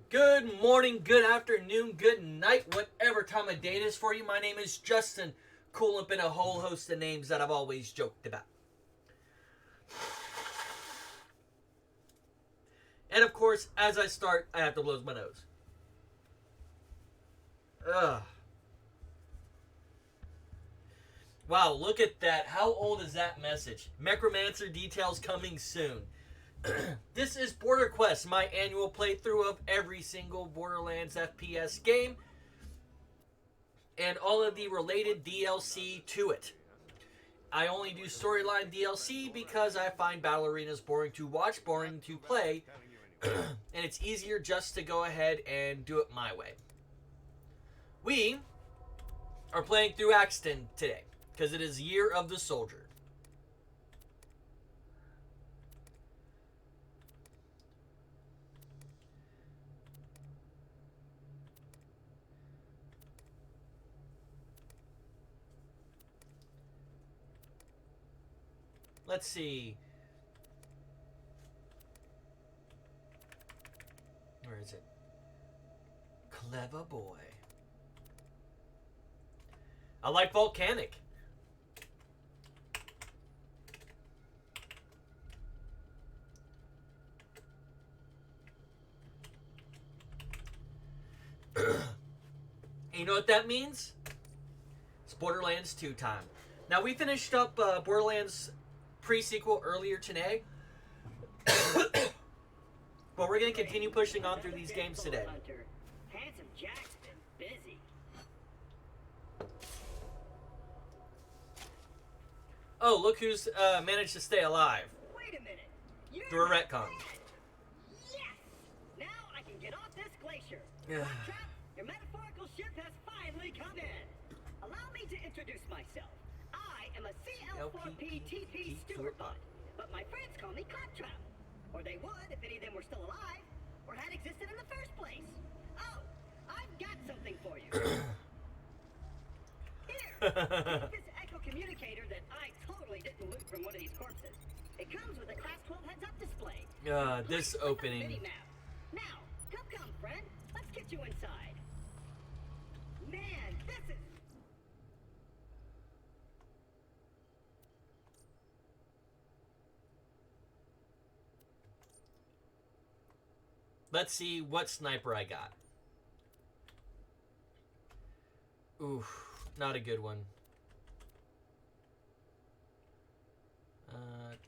Good morning, good afternoon, good night, whatever time of day it is for you. My name is Justin, cool up in a whole host of names that I've always joked about. And of course, as I start, I have to blow my nose. Ugh. Wow, look at that. How old is that message? Necromancer details coming soon. This is BorderQuest, my annual playthrough of every single Borderlands FPS game and all of the related DLC to it. I only do storyline DLC because I find battle arenas boring to watch, boring to play, and it's easier just to go ahead and do it my way. We are playing through Axton today because it is Year of the Soldier. Let's see. Where is it? Clever boy. I like volcanic. You know what that means? It's Borderlands 2 time. Now, we finished up Borderlands pre-sequel earlier today. But we're going to continue pushing on through these games today. Handsome Jack's been busy. Oh, look who's managed to stay alive. Wait a minute. You're Through a retcon. Yes! Now I can get off this glacier. Yeah. Trap, your metaphorical ship has finally come in. Allow me to introduce myself. I am a CL4P-TP Stewart bot, but my friends call me Claptrap. Or they would if any of them were still alive, or had existed in the first place. Oh, I've got something for you. Here, take this echo communicator that I totally didn't loot from one of these corpses. It comes with a Class 12 heads-up display. This opening. Mini-map. Now, come, friend. Let's get you inside. Man, this is... Let's see what sniper I got. Oof, not a good one.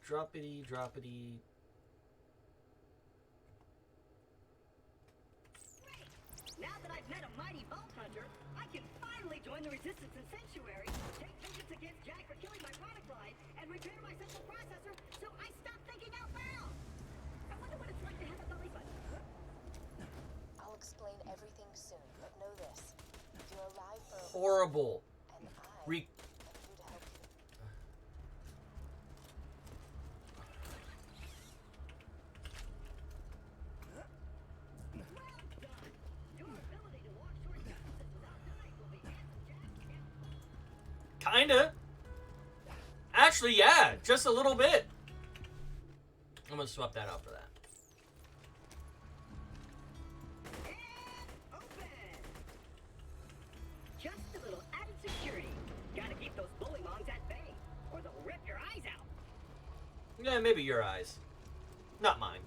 Droppity. Now that I've met a mighty vault hunter, I can finally join the resistance in Sanctuary, take vengeance against Jack for killing my product line, and repair my central processor so I stop thinking out loud. I wonder what it's like to have a belly button. I'll explain everything soon, but know this. You're alive for a Horrible. and I am Re- here to help you. Well done. Your ability to walk short distances without dying will be handsome Jack. Kinda. Actually, yeah, just a little bit. I'm gonna swap that out for that. And open. Just a little added security. Gotta keep those bullymongs at bay, or they'll rip your eyes out. Yeah, maybe your eyes. Not mine.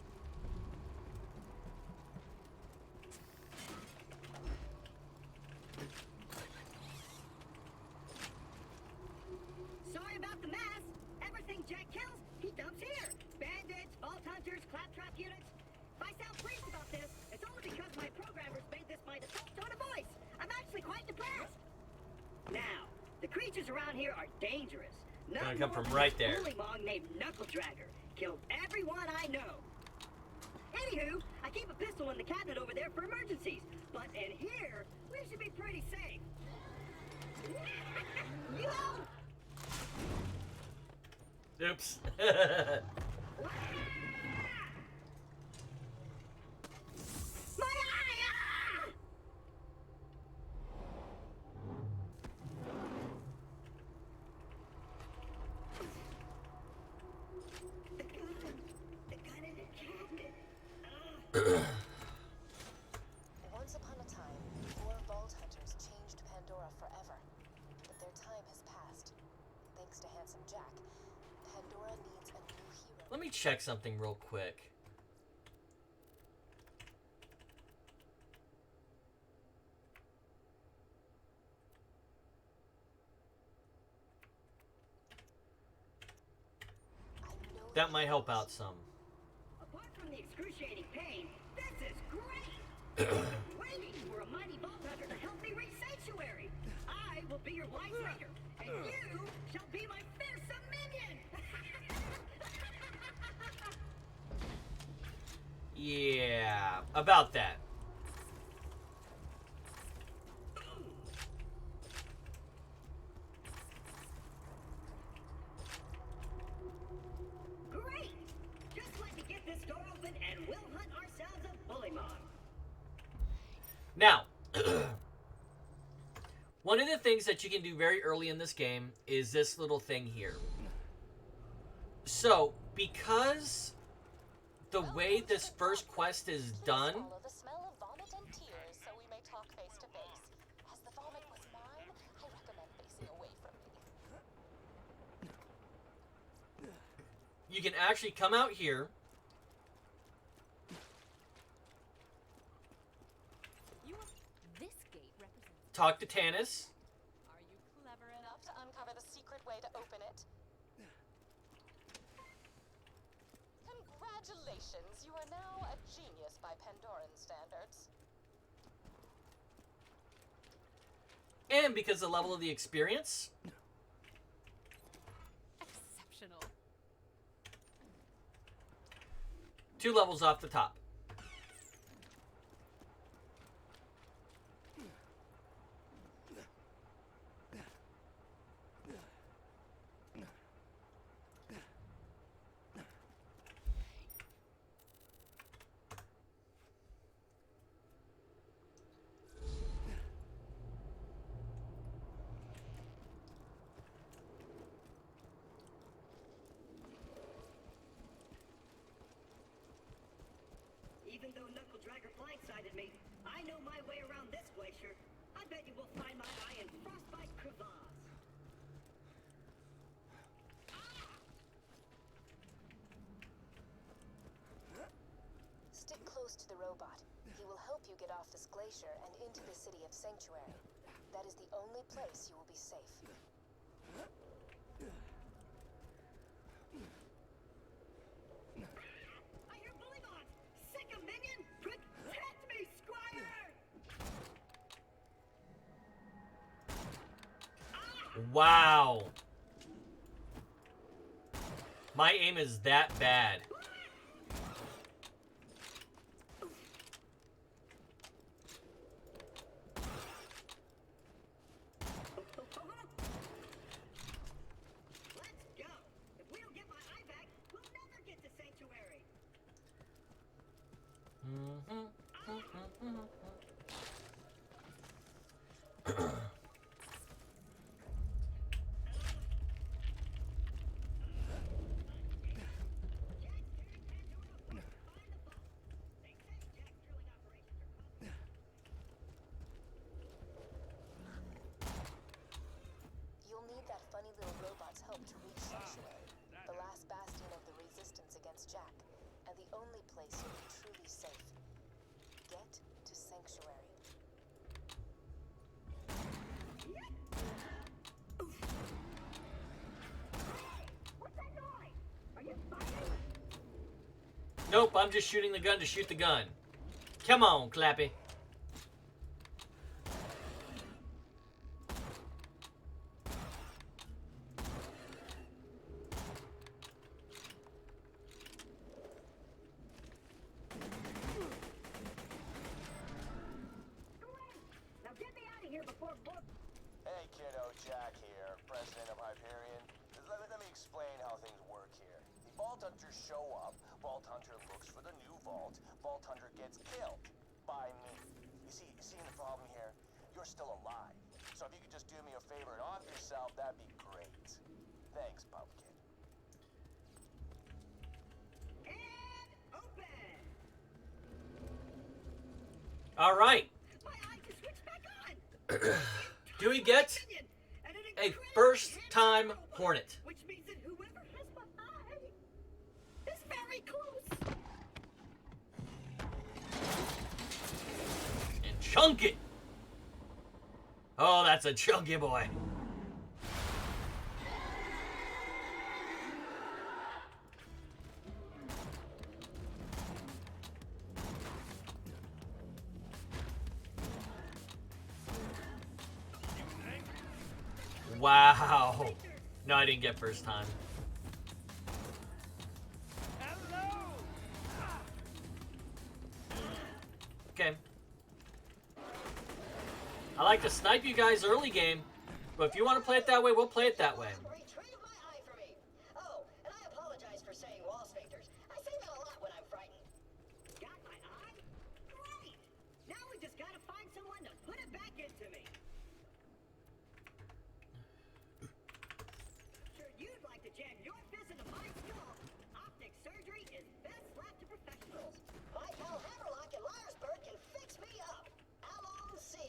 Sorry about the mess. Everything Jack kills, he dumps here. Bandits, vault hunters, claptrap units. If I sound pleased about this, it's only because my programmers made this my default tone of voice. I'm actually quite depressed. Now, the creatures around here are dangerous. Gonna come from right there. Bullymong named Knuckle Dragger killed everyone I know. Anywho, I keep a pistol in the cabinet over there for emergencies. But in here, we should be pretty safe. Yo! Oops. My eye! Ah! The gun in the cabinet. check something real quick. That might help out some. Apart from the excruciating pain, this is great! I'm waiting for a mighty vault hunter to help me reach Sanctuary. I will be your wise leader, and you shall be my fearsome minion! Yeah, about that. Great! Just let me get this door open and we'll hunt ourselves a bullymon. Now, one of the things that you can do very early in this game is this little thing here. So, because the way this first quest is done, Follow the smell of vomit and tears so we may talk face to face. As the vomit was mine, I recommend facing away from me. you can actually come out here. This gate represents. Talk to Tannis. Are you clever Enough to uncover the secret way to open it. Congratulations, you are now a genius by Pandoran standards. And because the level of the experience, exceptional? 2 levels off the top. Even though Knuckle Dragger blindsided me, I know my way around this glacier. I bet you will find my eye in Frostbite Crevasse. Stick close to the robot. He will help you get off this glacier and into the city of Sanctuary. That is the only place you will be safe. I hear bullymon! Sick of minion! Protect me, Squire! Wow. My aim is that bad. Let's go! If we don't get my eye back, we'll never get to Sanctuary! You'll need that funny little robot's help to reach Sanctuary, the last bastion of the resistance against Jack, and the only place you'll be truly safe. Get to Sanctuary. What's that noise? Are you fighting? Nope, I'm just shooting the gun to shoot the gun. Come on, Clappy. Now get me out of here before Hey kiddo, Jack here, president of Hyperion. Let me explain how things work here. The Vault Hunters show up, Vault Hunter looks for the new vault, Vault Hunter gets killed by me. You see the problem here? You're still alive. So if you could just do me a favor and off yourself, that'd be great. Thanks, Pumpkin. and open! All right. My eye just switched back on! Do we get Minion, and an a incredibly first-time handsome robot, Hornet? Which means that whoever has my eye is chunk it. Oh, that's a chunky boy. Wow. No, I didn't get first time. Okay. I like to snipe you guys early game, but if you want to play it that way, we'll play it that way. Retreat of my eye for me. Oh, and I apologize for saying wall sphincters. I say that a lot when I'm frightened. Got my eye? Great! Now we just gotta find someone to put it back into me. Sure you'd like to jam your fist into my skull. Optic surgery is best left to professionals. My pal Hammerlock in Lyersburg can fix me up. Alon C.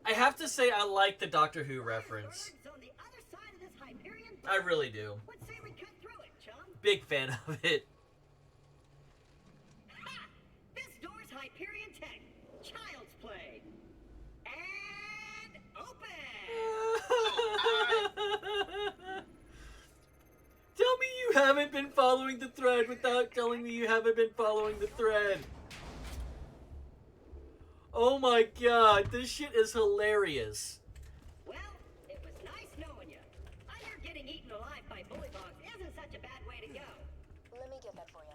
I have to say I like the Doctor Who reference. On the other side of this Hyperion. I really do. Let's say we cut through it, chum. Big fan of it. Ha! This door's Hyperion Tech. Child's play. And open! Tell me you haven't been following the thread without telling me you haven't been following the thread. Oh my god, this shit is hilarious. Well, it was nice knowing you. I hear getting eaten alive by bullybogs isn't such a bad way to go. Let me get that for you.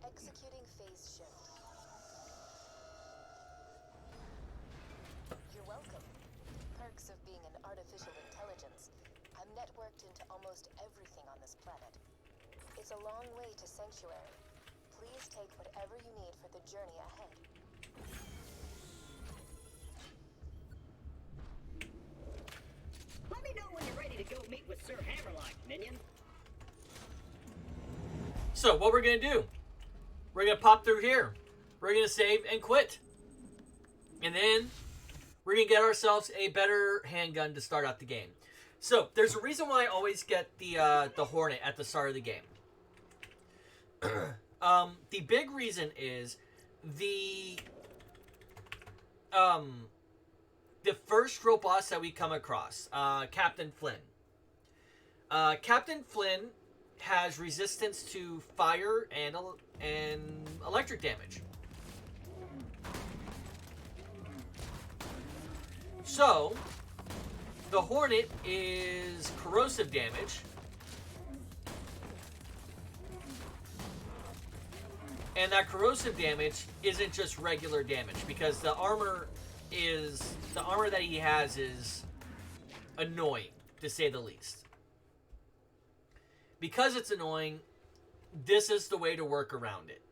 Executing phase shift. You're welcome. Perks of being an artificial intelligence. I'm networked into almost everything on this planet. It's a long way to Sanctuary. Please take whatever you need for the journey ahead. Let me know when you're ready to go meet with Sir Hammerlock, minion. So, what we're going to do, we're going to pop through here. We're going to save and quit. And then we're going to get ourselves a better handgun to start out the game. So, there's a reason why I always get the Hornet at the start of the game. The big reason is the first real boss that we come across, Captain Flynn. Captain Flynn has resistance to fire and electric damage. So, the Hornet is corrosive damage. And that corrosive damage isn't just regular damage, because the armor that he has is annoying, to say the least. Because it's annoying, this is the way to work around it.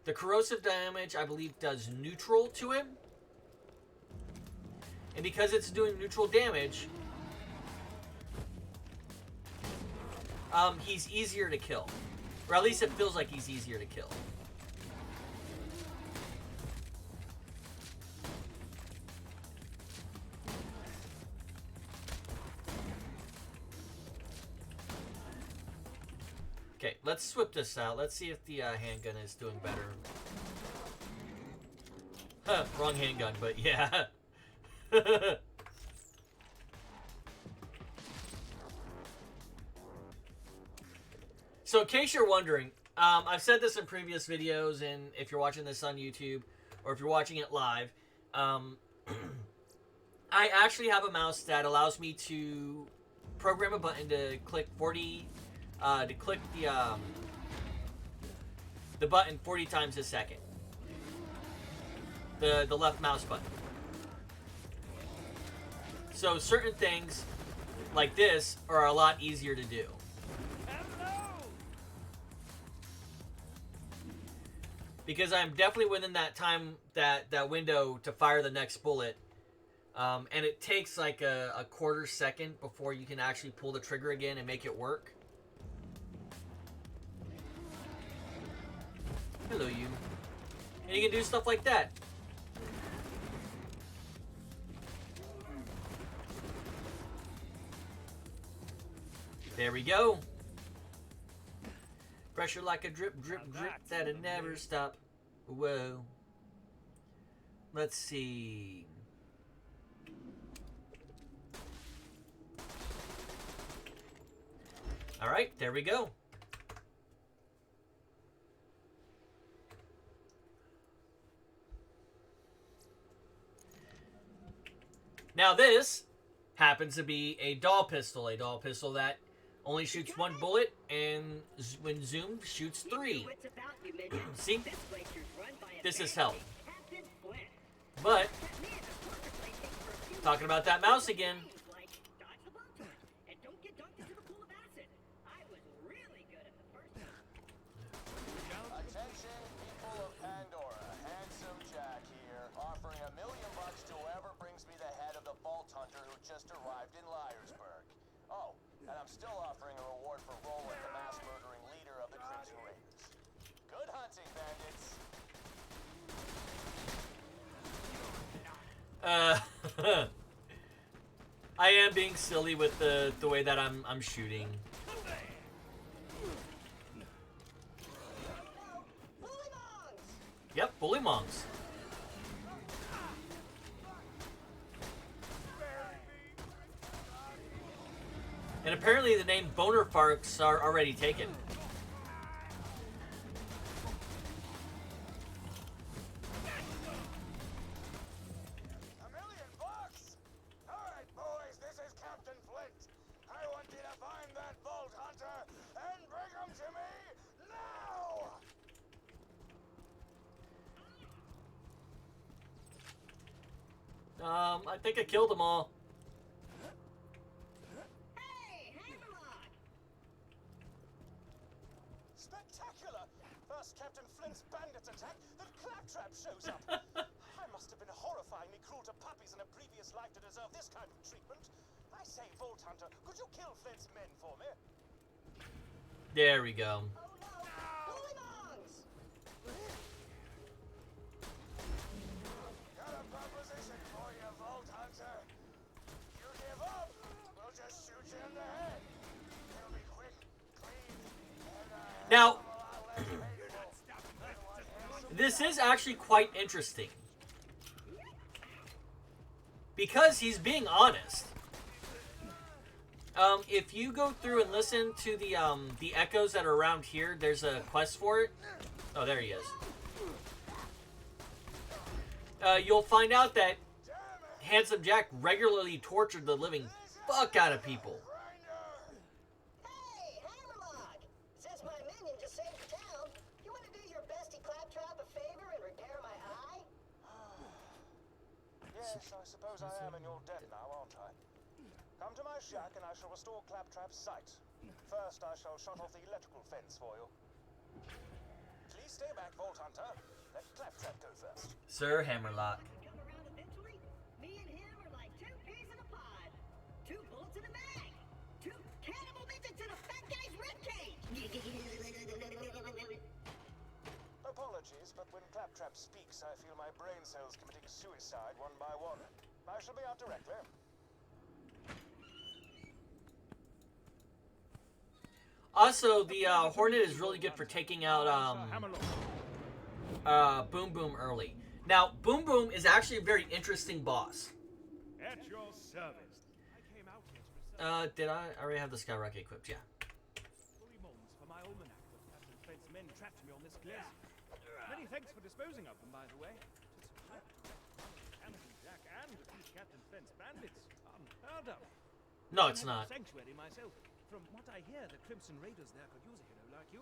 The corrosive damage, I believe, does neutral to him. And because it's doing neutral damage, he's easier to kill. Or at least it feels like he's easier to kill. Okay, let's swip this out. Let's see if the handgun is doing better. Huh, wrong handgun, but yeah. So in case you're wondering, I've said this in previous videos, and if you're watching this on YouTube, or if you're watching it live, I actually have a mouse that allows me to program a button to click the button 40 times a second. The left mouse button. So certain things like this are a lot easier to do. Because I'm definitely within that time, that window to fire the next bullet. And it takes like a quarter second before you can actually pull the trigger again and make it work. Hello, you. And you can do stuff like that. There we go. Pressure like a drip, drip, drip that'll never stop. Whoa. Let's see. All right, there we go. Now this happens to be a doll pistol that only shoots one bullet, and when zoomed, shoots 3. See? This is hell. But, talking about that mouse again. Attention, people of Pandora. Handsome Jack here, offering $1 million to whoever brings me the head of the Vault Hunter who just arrived in Liarsburg. Oh, and I'm still offering a reward for Roland, the mass-murdering leader of the Crimson Raiders. Good hunting, bandits. I am being silly with the way that I'm shooting. Yep, bully mongs. And apparently the name boner farts are already taken. $1 million? All right, boys, this is Captain Flint. I want you to find that Vault Hunter and bring him to me now! I think I killed them all. Hey, Hammerlock! Spectacular! First Captain Flint's bandits attack, then Claptrap shows up. I must have been horrifyingly cruel to puppies in a previous life to deserve this kind of treatment. I say, Vault Hunter, could you kill Flint's men for me? There we go. Oh no! Bully mongs! Got a proposition for you, Vault Hunter. You give up, we'll just shoot you in the head. It'll be quick, clean, and Now, a lot less painful. this is actually quite interesting. Because he's being honest. If you go through and listen to the echoes that are around here, there's a quest for it. Oh, there he is. You'll find out that Handsome Jack regularly tortured the living fuck out of people. Hey, Hammerlock! Since my minion just saved the town, you want to do your bestie Claptrap a favor and repair my eye? Yes, I suppose I am in your debt now, aren't I? Come to my shack and I shall restore Claptrap's sight. First, I shall shut off the electrical fence for you. Please stay back, Vault Hunter. Let Claptrap go first. Sir Hammerlock. Come around eventually? Me and him are like 2 peas in a pod. 2 bullets in a bag. 2 cannibal midgets in a fat guy's ribcage. Apologies, but when Claptrap speaks, I feel my brain cells committing suicide one by one. I shall be out directly. Also, the Hornet is really good for taking out Boom Boom early. Now, Boom Boom is actually a very interesting boss. At your service. I came out here to Did I already have the Skyrocket equipped? Yeah. fully moments for my almanac, but Captain Flint's men trapped me on this glacier. Many thanks for disposing of them, by the way. Handsome Jack and a few Captain Flint's bandits. Unheard of. No, it's I have a not. sanctuary myself. From what I hear, the Crimson Raiders there could use a hero like you.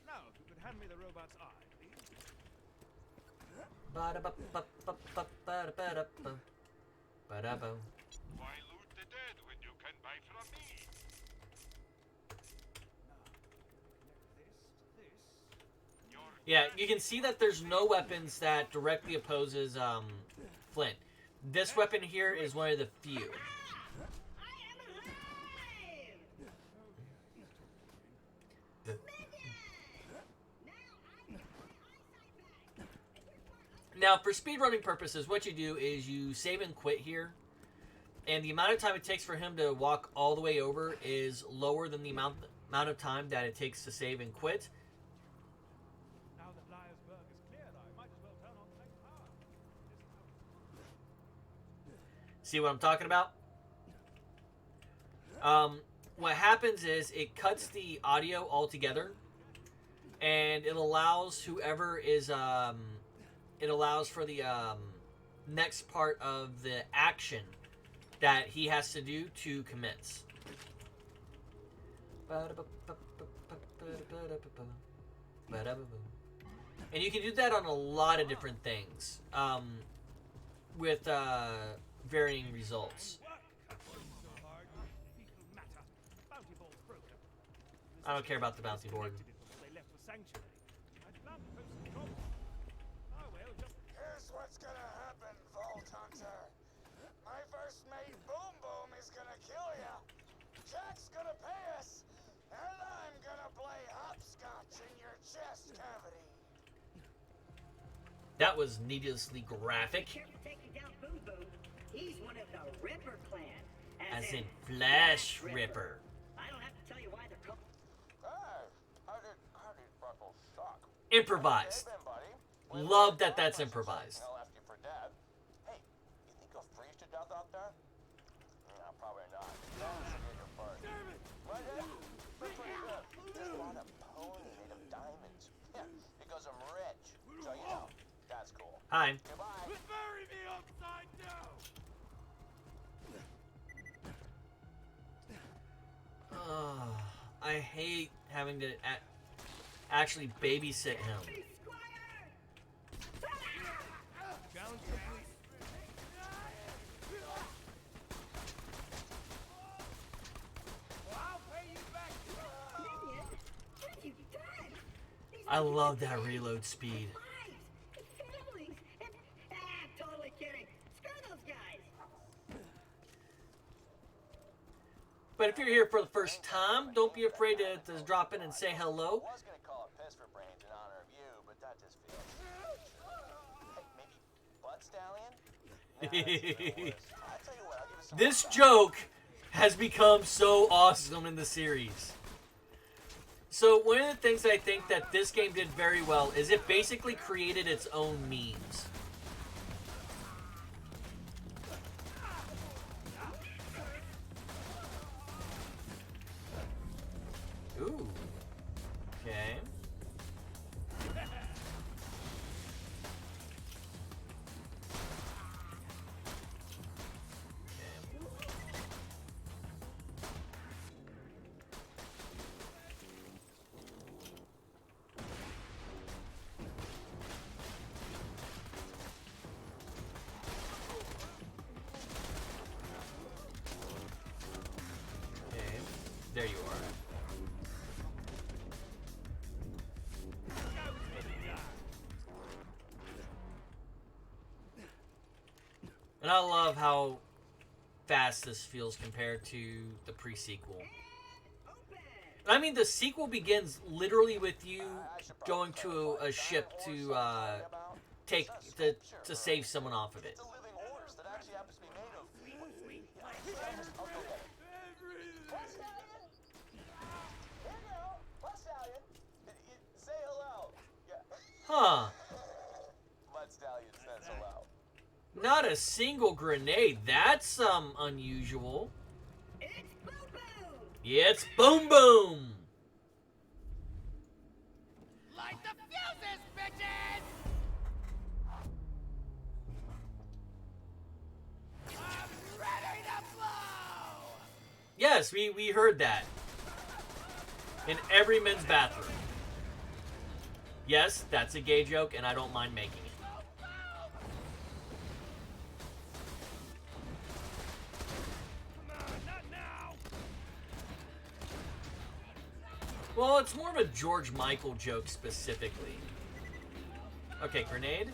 Now, if you could hand me the robot's eye, please. Ba-da-ba-ba-ba-ba-ba-da-ba-da-ba. Ba-da-ba. Why loot the dead when you can buy from me? Yeah, you can see that there's no weapons that directly opposes Flint. This weapon here is one of the few. I am alive! Now, for speedrunning purposes, what you do is you save and quit here. And the amount of time it takes for him to walk all the way over is lower than the amount of time that it takes to save and quit. See what I'm talking about? What happens is it cuts the audio altogether, and it allows whoever is it allows for the next part of the action that he has to do to commence. And you can do that on a lot of different things, with varying results. I don't care about the bouncy board. Here's what's gonna happen, Vault Hunter. My first mate, Boom Boom, is gonna kill ya. Jack's gonna pay us, and I'm gonna play hopscotch in your chest cavity. That was needlessly graphic. Careful taking down Boom Boom. He's one of the Ripper clan. As in Flash Ripper. I don't have to tell you why they're called. Hey, how did Freckles suck? Improvised. Hey, Ben, buddy. Love that that's improvised. I'll ask you for Dad. Hey, you think you'll freeze to death out there? No, probably not. Dad's a bigger bird. Right, Ed? That's pretty good. There's a lot of pony made of diamonds. Yeah, because I'm rich. So, you know, that's cool. Hi. Goodbye. Bury me upside down! I hate having to actually babysit him. I love that reload speed. Totally kidding. Screw those guys. But if you're here for the first time, don't be afraid to drop in and say hello. I was gonna call it Piss for Brains in honor of you, but that just feels. Hey, maybe Butt Stallion? Nah, that's even worse. I tell you what, I'll give you some This more joke has become so awesome in the series. So one of the things I think that this game did very well is it basically created its own memes. Ooh. Okay. Okay. There you are. And I love how fast this feels compared to the pre-sequel. I mean, the sequel begins literally with you going to a ship to to save someone off of it. It's a living horse that actually happens to be made of. I'll go get it. Butt Stallion? Here you go. Butt Stallion. Say hello. Yeah. Huh. Butt Stallion says hello. Not a single grenade. That's unusual. It's Boom Boom. It's Boom Boom. Light the fuses, bitches! I'm ready to blow! Yes, we heard that. In every men's bathroom. Yes, that's a gay joke, and I don't mind making it. Well, it's more of a George Michael joke specifically. Okay, grenade.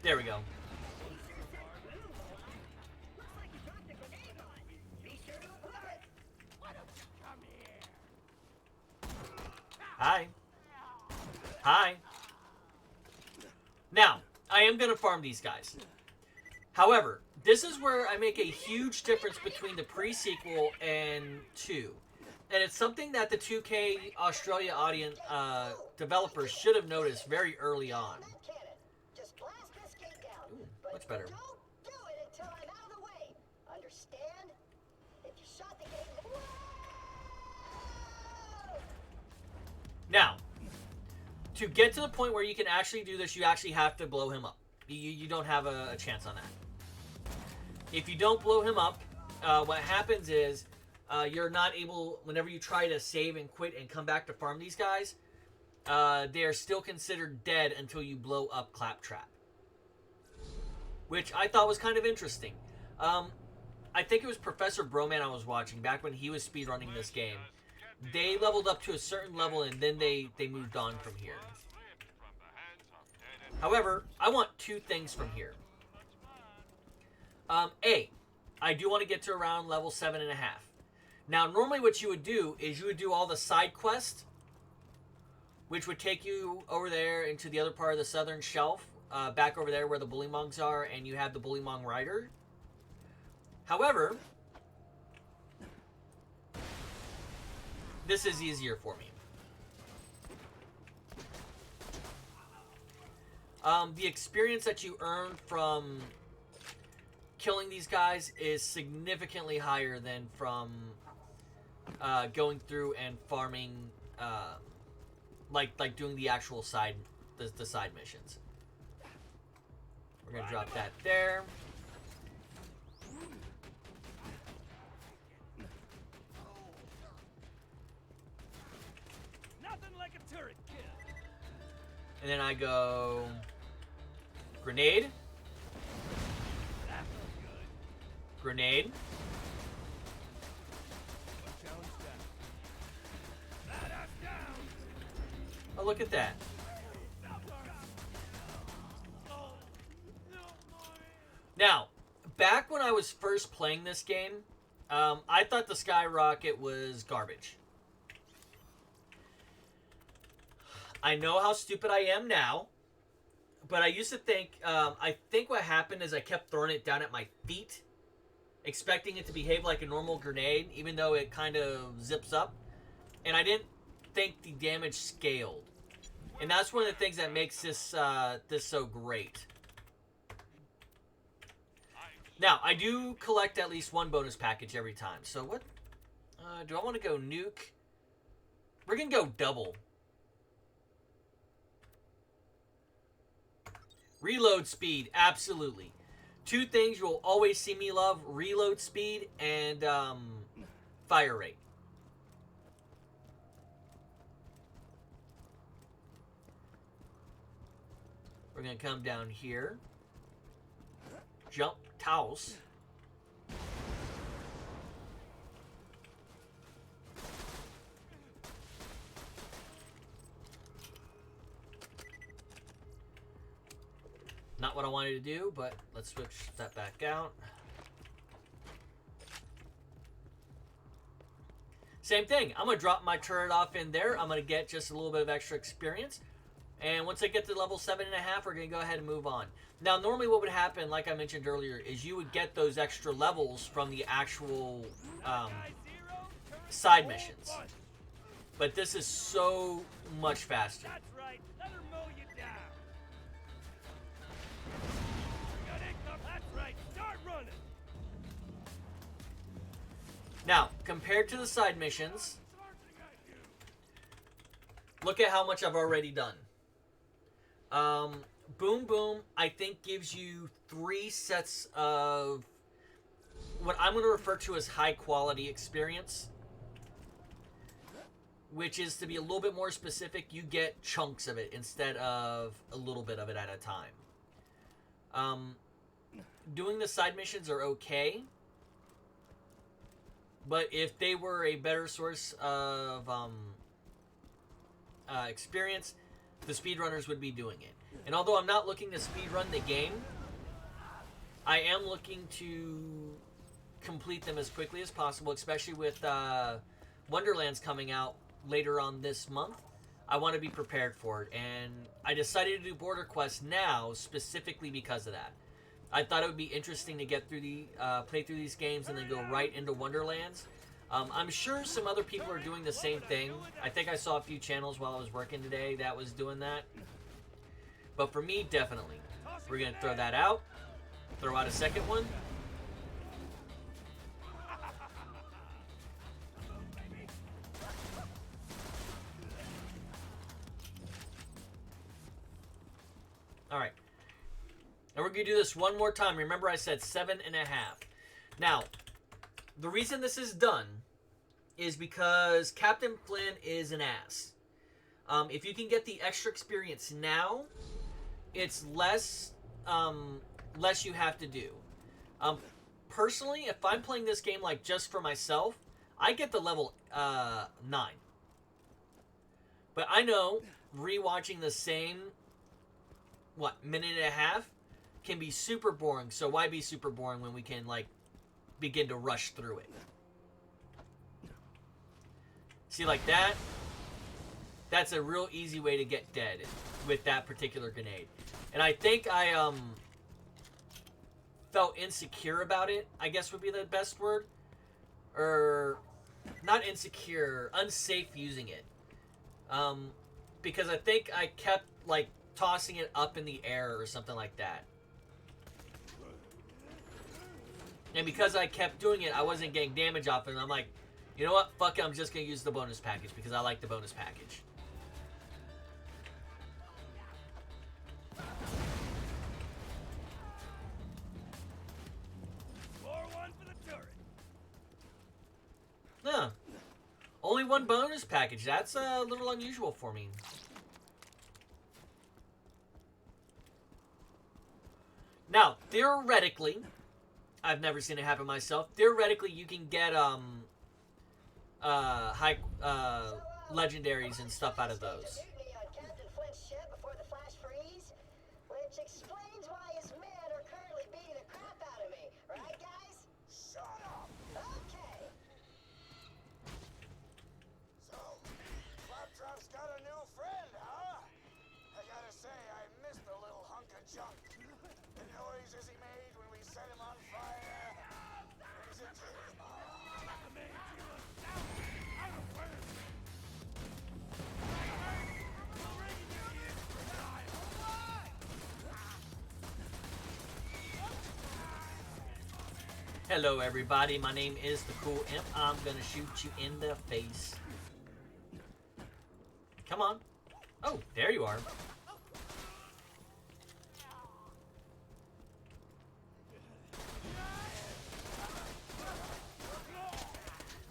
There we go. Looks like you dropped a grenade on. Be sure to apply it. Why don't you come here? Hi. Hi. Now, I am going to farm these guys. However, this is where I make a huge difference between the pre-sequel and 2. And it's something that the 2K Australia audience developers should have noticed very early on. That cannon. Just blast this gate down. Ooh, But much better. Don't do it to get to the point where you can actually do this, you actually have to blow him up. You don't have a chance on that. If you don't blow him up, what happens is you're not able, whenever you try to save and quit and come back to farm these guys, they are still considered dead until you blow up Claptrap. Which I thought was kind of interesting. I think it was Professor Broman I was watching back when he was speedrunning this game. They leveled up to a certain level and then they moved on from here. However, I want two things from here. A, I do want to get to around level 7.5. Now, normally what you would do is you would do all the side quests, which would take you over there into the other part of the southern shelf, back over there where the Bullymongs are, and you have the Bullymong Rider. However, this is easier for me. The experience that you earn from killing these guys is significantly higher than from going through and farming, like doing the actual side missions. We're gonna drop that there. Nothing like a turret kill. And then I go grenade. That felt good. Grenade. Challenge down. Badass down. Oh, look at that. Now, back when I was first playing this game, I thought the Skyrocket was garbage. I know how stupid I am now, but I used to think, I think what happened is I kept throwing it down at my feet, expecting it to behave like a normal grenade, even though it kind of zips up, and I didn't think the damage scaled. And that's one of the things that makes this, this so great. Now, I do collect at least one bonus package every time. So what? Do I want to go nuke? We're going to go double. Reload speed, absolutely. Two things you'll always see me love. Reload speed and fire rate. We're going to come down here. Jump. House. Not what I wanted to do, but let's switch that back out. Same thing. I'm going to drop my turret off in there. I'm going to get just a little bit of extra experience. And once I get to level 7.5, we're going to go ahead and move on. Now, normally what would happen, like I mentioned earlier, is you would get those extra levels from the actual side missions. But this is so much faster. That's right. Let her mow you down. That's right. Start running. Now, compared to the side missions, look at how much I've already done. Boom Boom, I think, gives you 3 sets of what I'm going to refer to as high-quality experience. Which is, to be a little bit more specific, you get chunks of it instead of a little bit of it at a time. Doing the side missions are okay. But if they were a better source of experience, the speedrunners would be doing it. And although I'm not looking to speedrun the game, I am looking to complete them as quickly as possible, especially with Wonderlands coming out later on this month. I want to be prepared for it, and I decided to do BorderQuest now specifically because of that. I thought it would be interesting to get through the play through these games and then go right into Wonderlands. I'm sure some other people are doing the same thing. I think I saw a few channels while I was working today that was doing that. But for me, definitely. We're going to throw that out. Throw out a second one. And we're going to do this one more time. Remember I said 7.5. Now, the reason this is done is because Captain Flynn is an ass. If you can get the extra experience now, it's less you have to do. Personally, if I'm playing this game like just for myself, I get the level 9. But I know rewatching the same minute and a half can be super boring. So why be super boring when we can begin to rush through it? See, like that? That's a real easy way to get dead with that particular grenade. And I think I felt insecure about it, I guess would be the best word. Or not insecure, unsafe using it. Because I think I kept tossing it up in the air or something like that. And because I kept doing it, I wasn't getting damage off it. And I'm like, you know what? Fuck it, I'm just going to use the bonus package because I like the bonus package. One for the turret. Huh. Only one bonus package. That's a little unusual for me. Now, theoretically, I've never seen it happen myself. Theoretically, you can get high legendaries and stuff out of those. Mutiny on Captain Flint's ship before the flash freeze, which explains why his men are currently beating the crap out of me, right, guys? Shut up! Okay. So, Claptrap's got a new friend, huh? I gotta say, I missed the little hunk of junk. The noises he made when we set him on fire. Is it Hello, everybody. My name is the Cool Imp. I'm gonna shoot you in the face. Come on. Oh, there you are.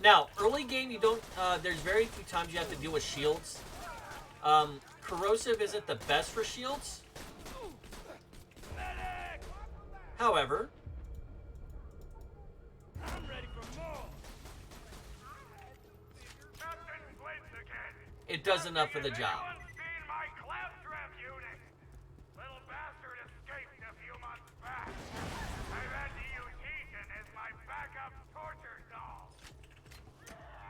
Now, early game, you don't. There's very few times you have to deal with shields. Corrosive isn't the best for shields. However, I'm ready for more. Captain Flint again. it does enough for the job. Anyone seen my claptrap unit? Little bastard escaped a few months back. I've had to use Heaton as my backup torture doll.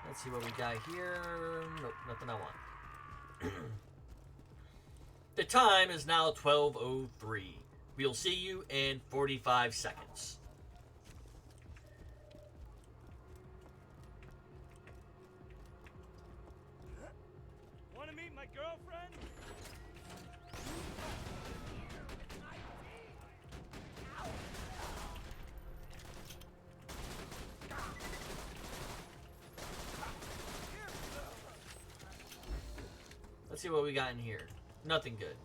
Let's see what we got here. Nope, nothing I want. The time is now 12:03. We'll see you in 45 seconds. Want to meet my girlfriend? Let's see what we got in here. Nothing good.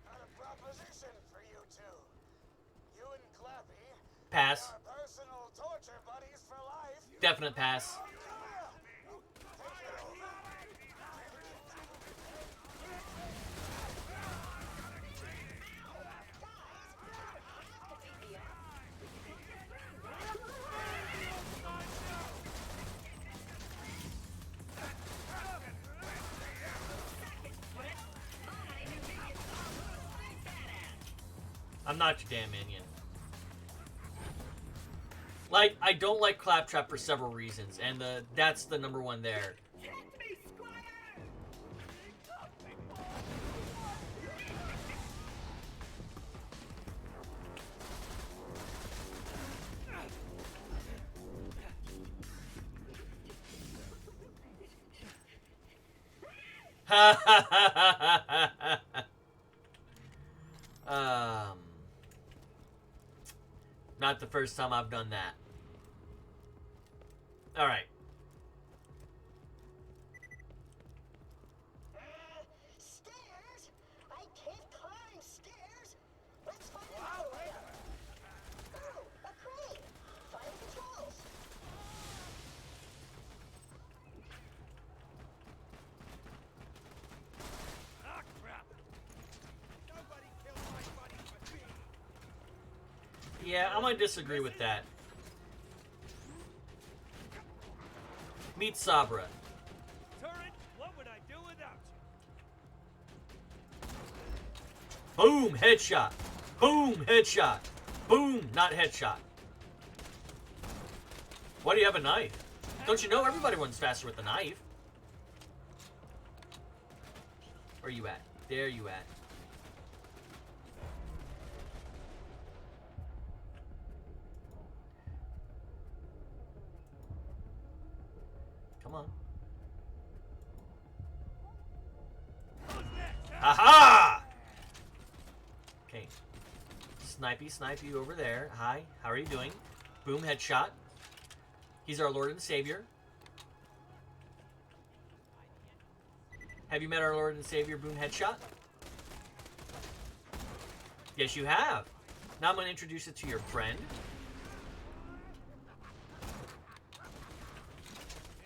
got a proposition for you two? You and Clappy Pass. are personal torture buddies for life. Definite pass. I'm not your damn minion. Like, I don't like Claptrap for several reasons, and that's the number one there. Hit me, Squire! Not the first time I've done that. All right. Stairs? I can't climb Yeah, I'm gonna disagree with that. Meet Sabra. Turret, what would I do without you? Boom, headshot. Boom, headshot. Boom, not headshot. Why do you have a knife? Don't you know everybody runs faster with a knife? Where you at? There you at. Come on. Aha! Okay. Snipe you over there. Hi, how are you doing? Boom, headshot. He's our Lord and Savior. Have you met our Lord and Savior, Boom, headshot? Yes, you have. Now I'm going to introduce it to your friend.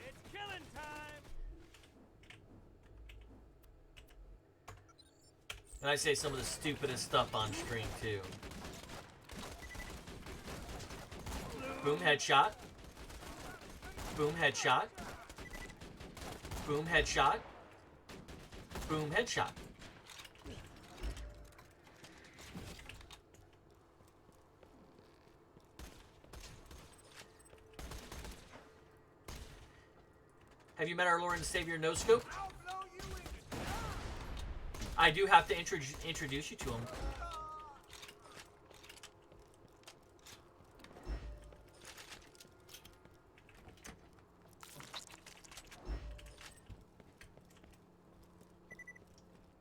It's killing time. And I say some of the stupidest stuff on stream, too. Boom, headshot. Boom, headshot. Boom, headshot. Boom, headshot. Have you met our Lord and Savior, No Scope? I do have to introduce you to him.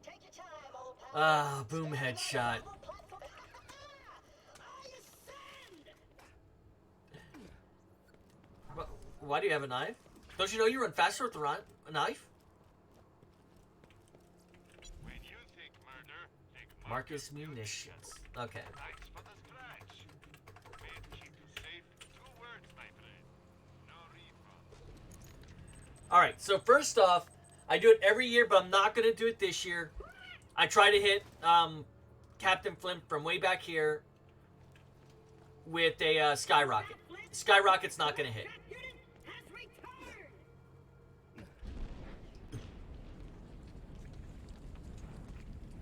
Take your time, old pal. Ah, boom, headshot. Why do you have a knife? Don't you know you run faster with a knife? When you think murder, think Marcus Munitions. Okay. Thanks for the scratch. May it keep you safe. 2 words, my friend. No refund. Alright, so first off, I do it every year, but I'm not going to do it this year. I try to hit Captain Flint from way back here with a skyrocket. Skyrocket's not going to hit. Unit has returned.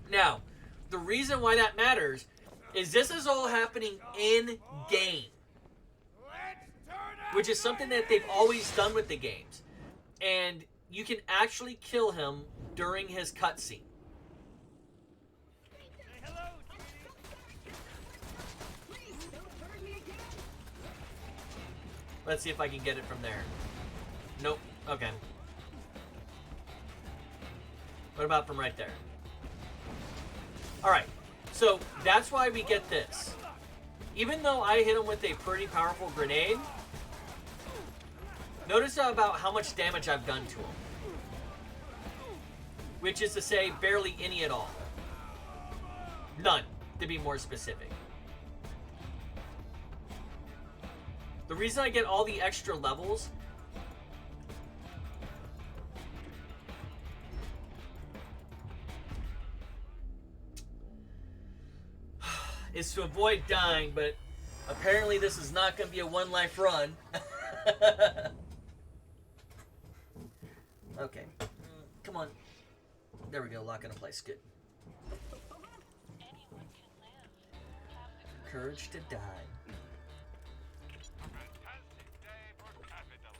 Now, the reason why that matters is this is all happening in game, which is something that they've always done with the games. And you can actually kill him during his cutscene. Say hello, Please don't burn me again. Let's see if I can get it from there. Nope. Okay. What about from right there? Alright. So, that's why we get this. Even though I hit him with a pretty powerful grenade, notice about how much damage I've done to him. Which is to say, barely any at all. None, to be more specific. The reason I get all the extra levels is to avoid dying, but apparently this is not going to be a one-life run. Okay. Come on. There we go. Lock into place. Good. Courage to die. Fantastic day for capitalism.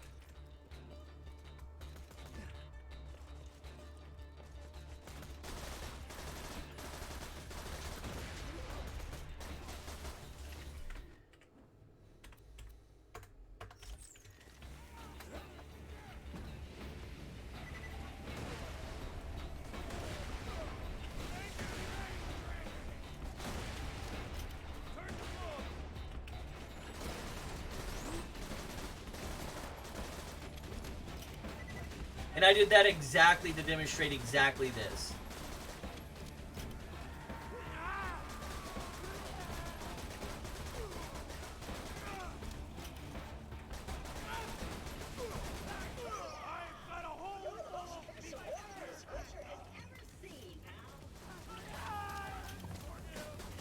And I did that exactly to demonstrate exactly this. I've got a hole full of people.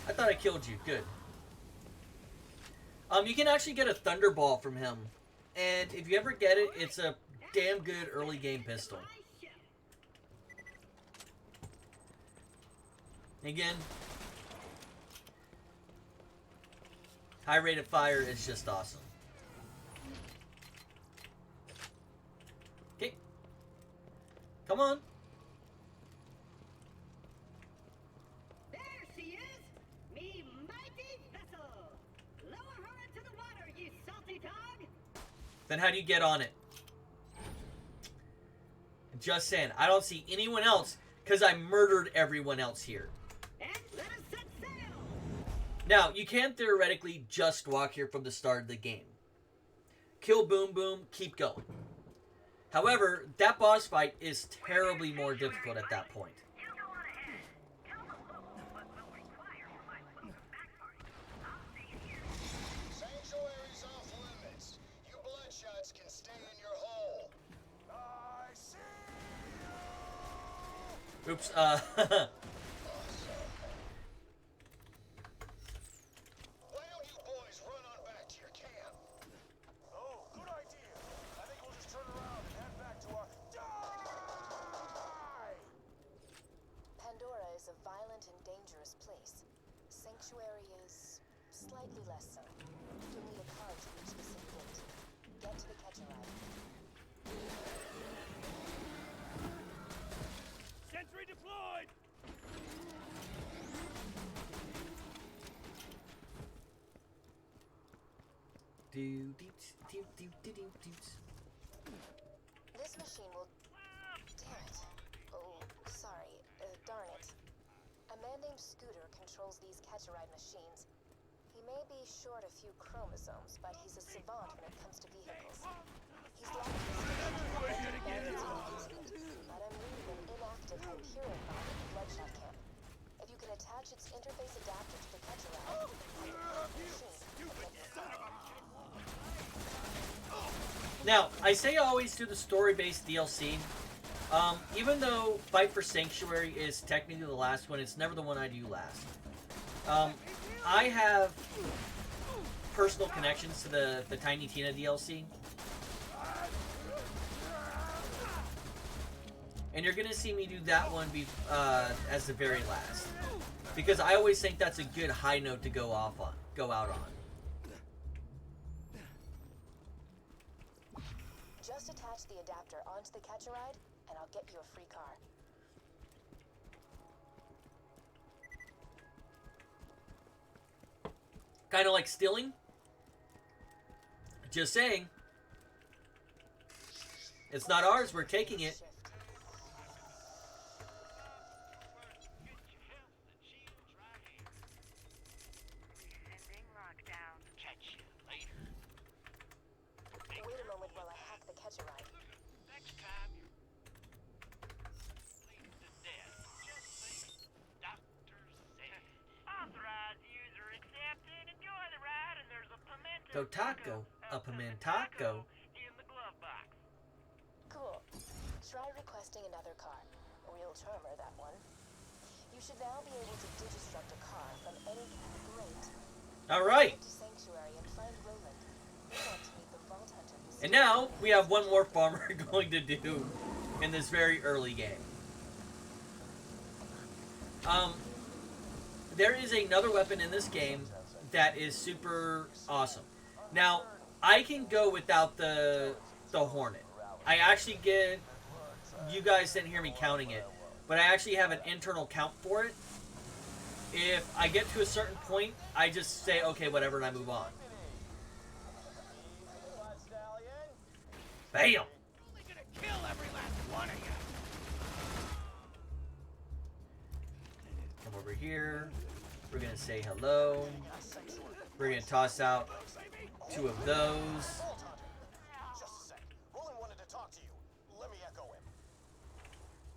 I thought I killed you. Good. You can actually get a Thunderball from him. And if you ever get it, it's a damn good early game pistol. Again, high rate of fire is just awesome. Okay. Come on. There she is! Me mighty vessel! Lower her into the water, you salty dog! Then how do you get on it? Just saying, I don't see anyone else because I murdered everyone else here. And let us set sail! Now, you can theoretically just walk here from the start of the game. Kill Boom Boom, keep going. However, that boss fight is terribly more difficult at that point. You go on ahead. Tell the local what will require for my welcome back party. I'll see you here. Sanctuary's off limits. You bloodshots can stay in your hole. I see you. Oops, Why don't you boys run on back to your camp? Oh, good idea. I think we'll just turn around and head back to our... Die! Pandora is a violent and dangerous place. Sanctuary is slightly less so. You'll need a car to reach the city gate. Get to the catcher ride. Sentry deployed! This machine will... Damn it. Oh, sorry. Darn it. A man named Scooter controls these catch-a-ride machines. He may be short a few chromosomes, but he's a savant when it comes to vehicles. He's locked this but I'm reading an inactive Hyperion mod in the Bloodshot camp. If you can attach its interface adapter to the catch-a-ride, I can hack the machine and get your car. now, I say always do the story-based DLC. Even though Fight for Sanctuary is technically the last one, it's never the one I do last. I have personal connections to the Tiny Tina DLC. And you're going to see me do that one as the very last. Because I always think that's a good high note to go out on. Just attach the adapter onto the catch-a-ride, and I'll get you a free car. Kind of like stealing. Just saying. It's not ours, we're taking it. Shift. Sending lockdown. Catch you later. Wait a moment while I hack the catch-a-ride. Next time you're bleeding to death, just say, Doctor said. Authorized user accepted. Enjoy the ride, and there's a pimento Taco, a pimentaco. in the glove box. Cool. Try requesting another car. Real charmer, that one. You should now be able to digistruct a car from any... Great. Alright. Go to Sanctuary and find Roland. We want to meet the Vault Hunter who's... And now, we have one more farmer going to do in this very early game. There is another weapon in this game that is super awesome. Now, I can go without the Hornet. I actually get... You guys didn't hear me counting it, but I actually have an internal count for it. If I get to a certain point, I just say, okay, whatever, and I move on. Bam! Only gonna kill every last one of you! Come over here. We're going to say hello. We're going to toss out 2 of those. Just a sec. Roland wanted to talk to you. Let me echo him.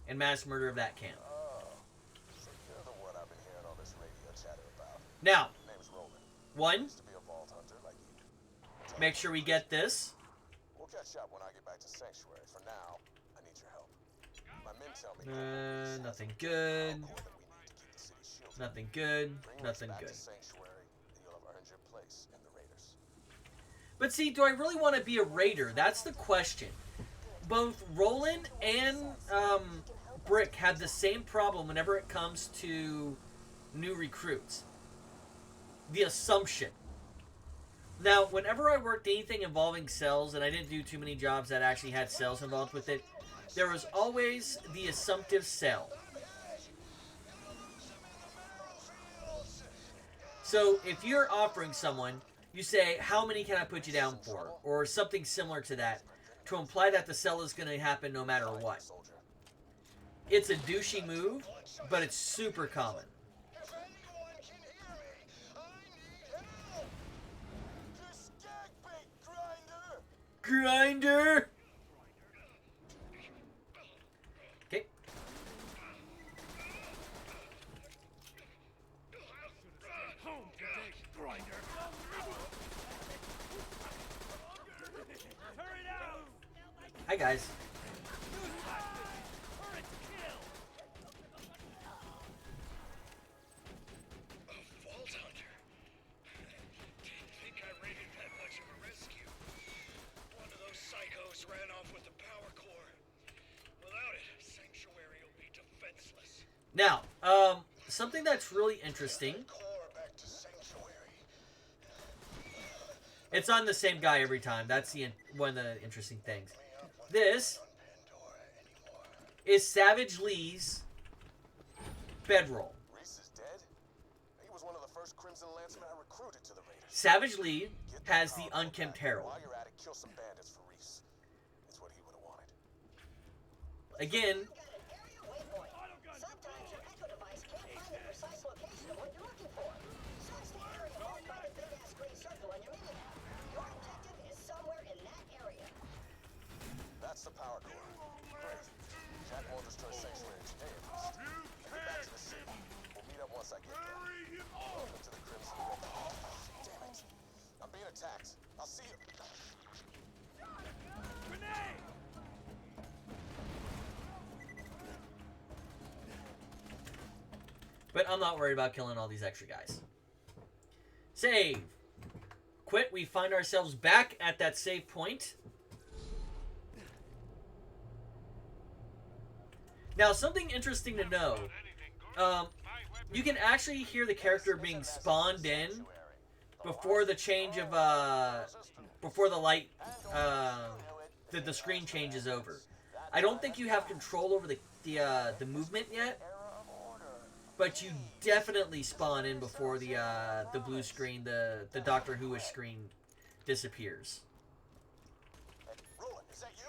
And mass murder of that camp. Oh, so you're the one I've been hearing all this radio chatter about. Now, Name's Roland. 1, Used to be a vault hunter like you. make sure we get this. We'll catch up when I get back to Sanctuary. For now, I need your help. My men tell me Nothing good. that we need to keep the city shielded. Nothing good. Bring Rex Nothing back good. to Sanctuary, and you'll have earned your place in the Raiders. But see, do I really want to be a raider? That's the question. Both Roland and Brick have the same problem whenever it comes to new recruits. The assumption. Now, whenever I worked anything involving cells, and I didn't do too many jobs that actually had cells involved with it, there was always the assumptive cell. So if you're offering someone, you say, how many can I put you down for? Or something similar to that, to imply that the cell is going to happen no matter what. It's a douchey move, but it's super common. Grinder! Okay. Hi, guys. Ran off with the power core. Without it, Sanctuary will be defenseless. Now, something that's really interesting. It's on the same guy every time. That's one of the interesting things. This is Savage Lee's bedroll. Reese is dead? He was one of the first Crimson Lancemen I recruited to the Raiders. Savage Lee has the unkempt herald. While you're at it, kill some bandits for Reese. It's what he would have wanted. Again, You got an area waypoint. Sometimes your echo device can't find the precise location of what you're looking for. Search the area marked by the big-ass green circle on your mini-map. Your objective is somewhere in that area. That's the power core. Great. Jack won't destroy Sanctuary today, at least. Get back to the city. We'll meet up once I get there. Welcome to the Crimson Raiders. Damn it. I'm being attacked. I'll see you. Grenade! but I'm not worried about killing all these extra guys. Save. Quit. We find ourselves back at that save point. Now, something interesting to know. You can actually hear the character being spawned in before the change of, before the light, the screen changes over. I don't think you have control over the movement yet, but you definitely spawn in before the blue screen, the Doctor Who-ish screen disappears. Roland, is that you?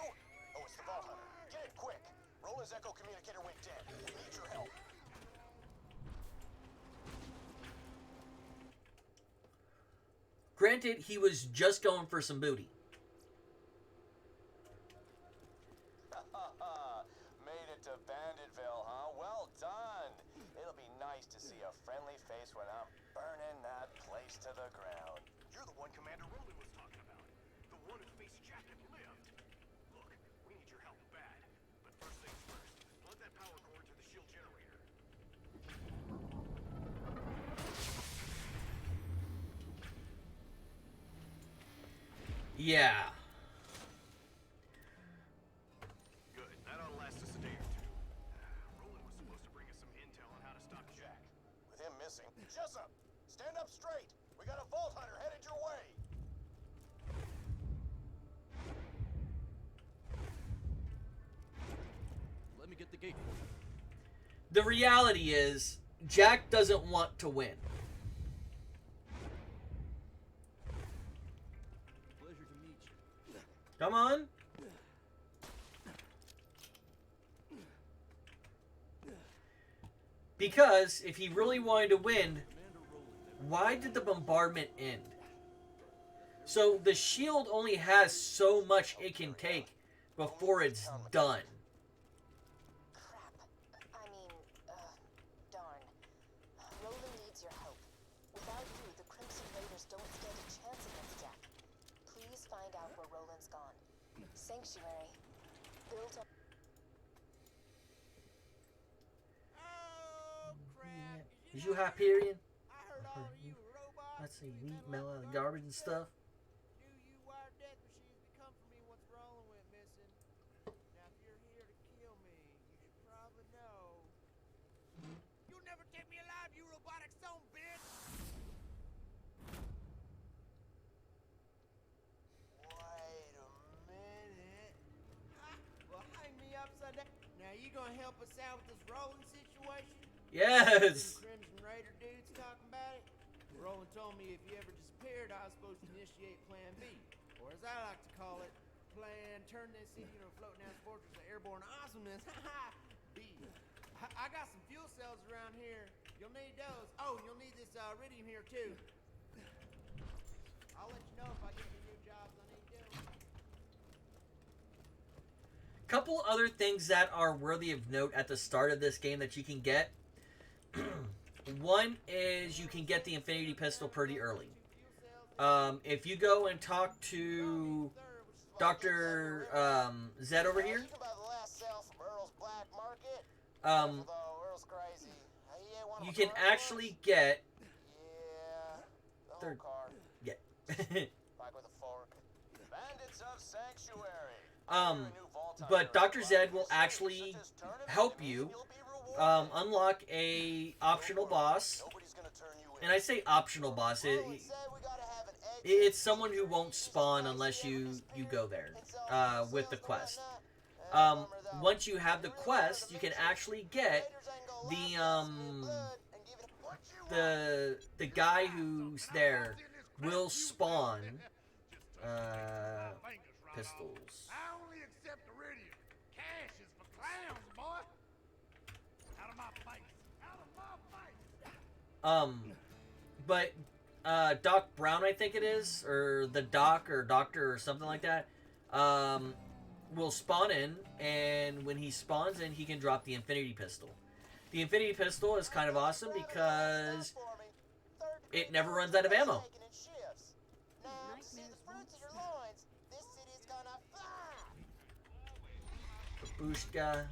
Oh, it's the Vault Hunter. Get in quick. Roland's echo communicator went dead. We need your help. Granted, he was just going for some booty. Made it to Banditville, huh? Well done. It'll be nice to see a friendly face when I'm burning that place to the ground. You're the one Commander Roland was talking about. The one whose face Jack had lived. Look, we need your help bad. But first things first, plug that power cord to the shield generator. Yeah. Good. That ought to last us a day or two. Roland was supposed to bring us some intel on how to stop Jack. With him missing. Jessup, stand up straight. We got a Vault Hunter headed your way. Let me get the gate for you. The reality is, Jack doesn't want to win. Pleasure to meet you. Come on. Because if he really wanted to win, why did the bombardment end? So the shield only has so much it can take before it's done. Crap. I mean, darn. Roland needs your help. Without you, the Crimson Raiders don't stand a chance against Jack. Please find out where Roland's gone. Sanctuary. Built up. Oh, crap. Is you Hyperion? I heard all you robots. Let's see, wheat, mellow, the garbage and stuff. Do you gonna help us out with this rolling situation? Yes. Them Crimson Raider dudes talking about it? Roland told me if you ever disappeared, I was supposed to initiate Plan B, or as I like to call it, Plan Turn this city into a floating ass fortress of airborne awesomeness. Haha. B. I got some fuel cells around here. You'll need those. Oh, you'll need this iridium here too. I'll let you know if I get any new jobs I need doing. Couple other things that are worthy of note at the start of this game that you can get. One is you can get the Infinity Pistol pretty early. If you go and talk to Dr. Zed over here, You can buy the last sale from Earl's Black Market. um, Although Earl's crazy. He ain't one of you my can car actually boys. get Yeah, the whole Third- car. yeah. Back with a fork. Bandits of Sanctuary. But Dr. Zed will actually help you unlock a optional boss. And I say optional boss, it's someone who won't spawn unless you go there with the quest. Once you have the quest, you can actually get the guy who's there will spawn pistols. I only accept iridium. Cash is for clowns, boy. Out of my face. Out of my face. But Doc Brown, I think it is, or the Doc or Doctor or something like that, will spawn in, and when he spawns in, he can drop the Infinity Pistol. The Infinity Pistol is kind of awesome because it never runs out of ammo. Babushka.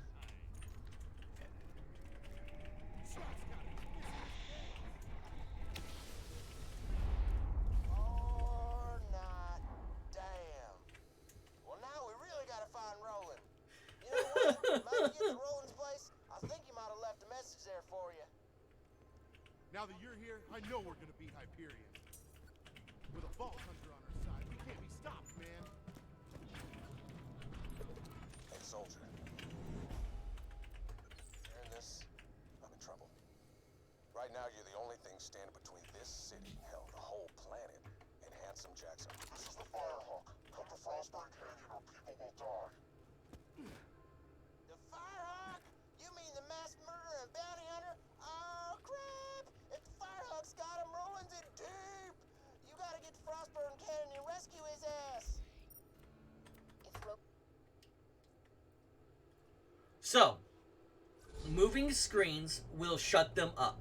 Or not. Damn. Well, now we really gotta find Roland. You know what? Might get to Roland's place. I think he might have left a message there for you. Now that you're here, I know we're gonna beat Hyperion. With a Vault Hunter on our side, we can't be stopped, man. Hey, soldier. Hearing this, I'm in trouble. Right now, you're the only thing standing between this city, hell, the whole planet, and Handsome Jackson. This is the Firehawk. Come to Frostburn Canyon or people will die. The Firehawk? You mean the masked murderer and bounty hunter? Oh, crap! If the Firehawk's got him, Roland's in deep! You gotta get to Frostburn Canyon and rescue his ass! So, moving screens will shut them up.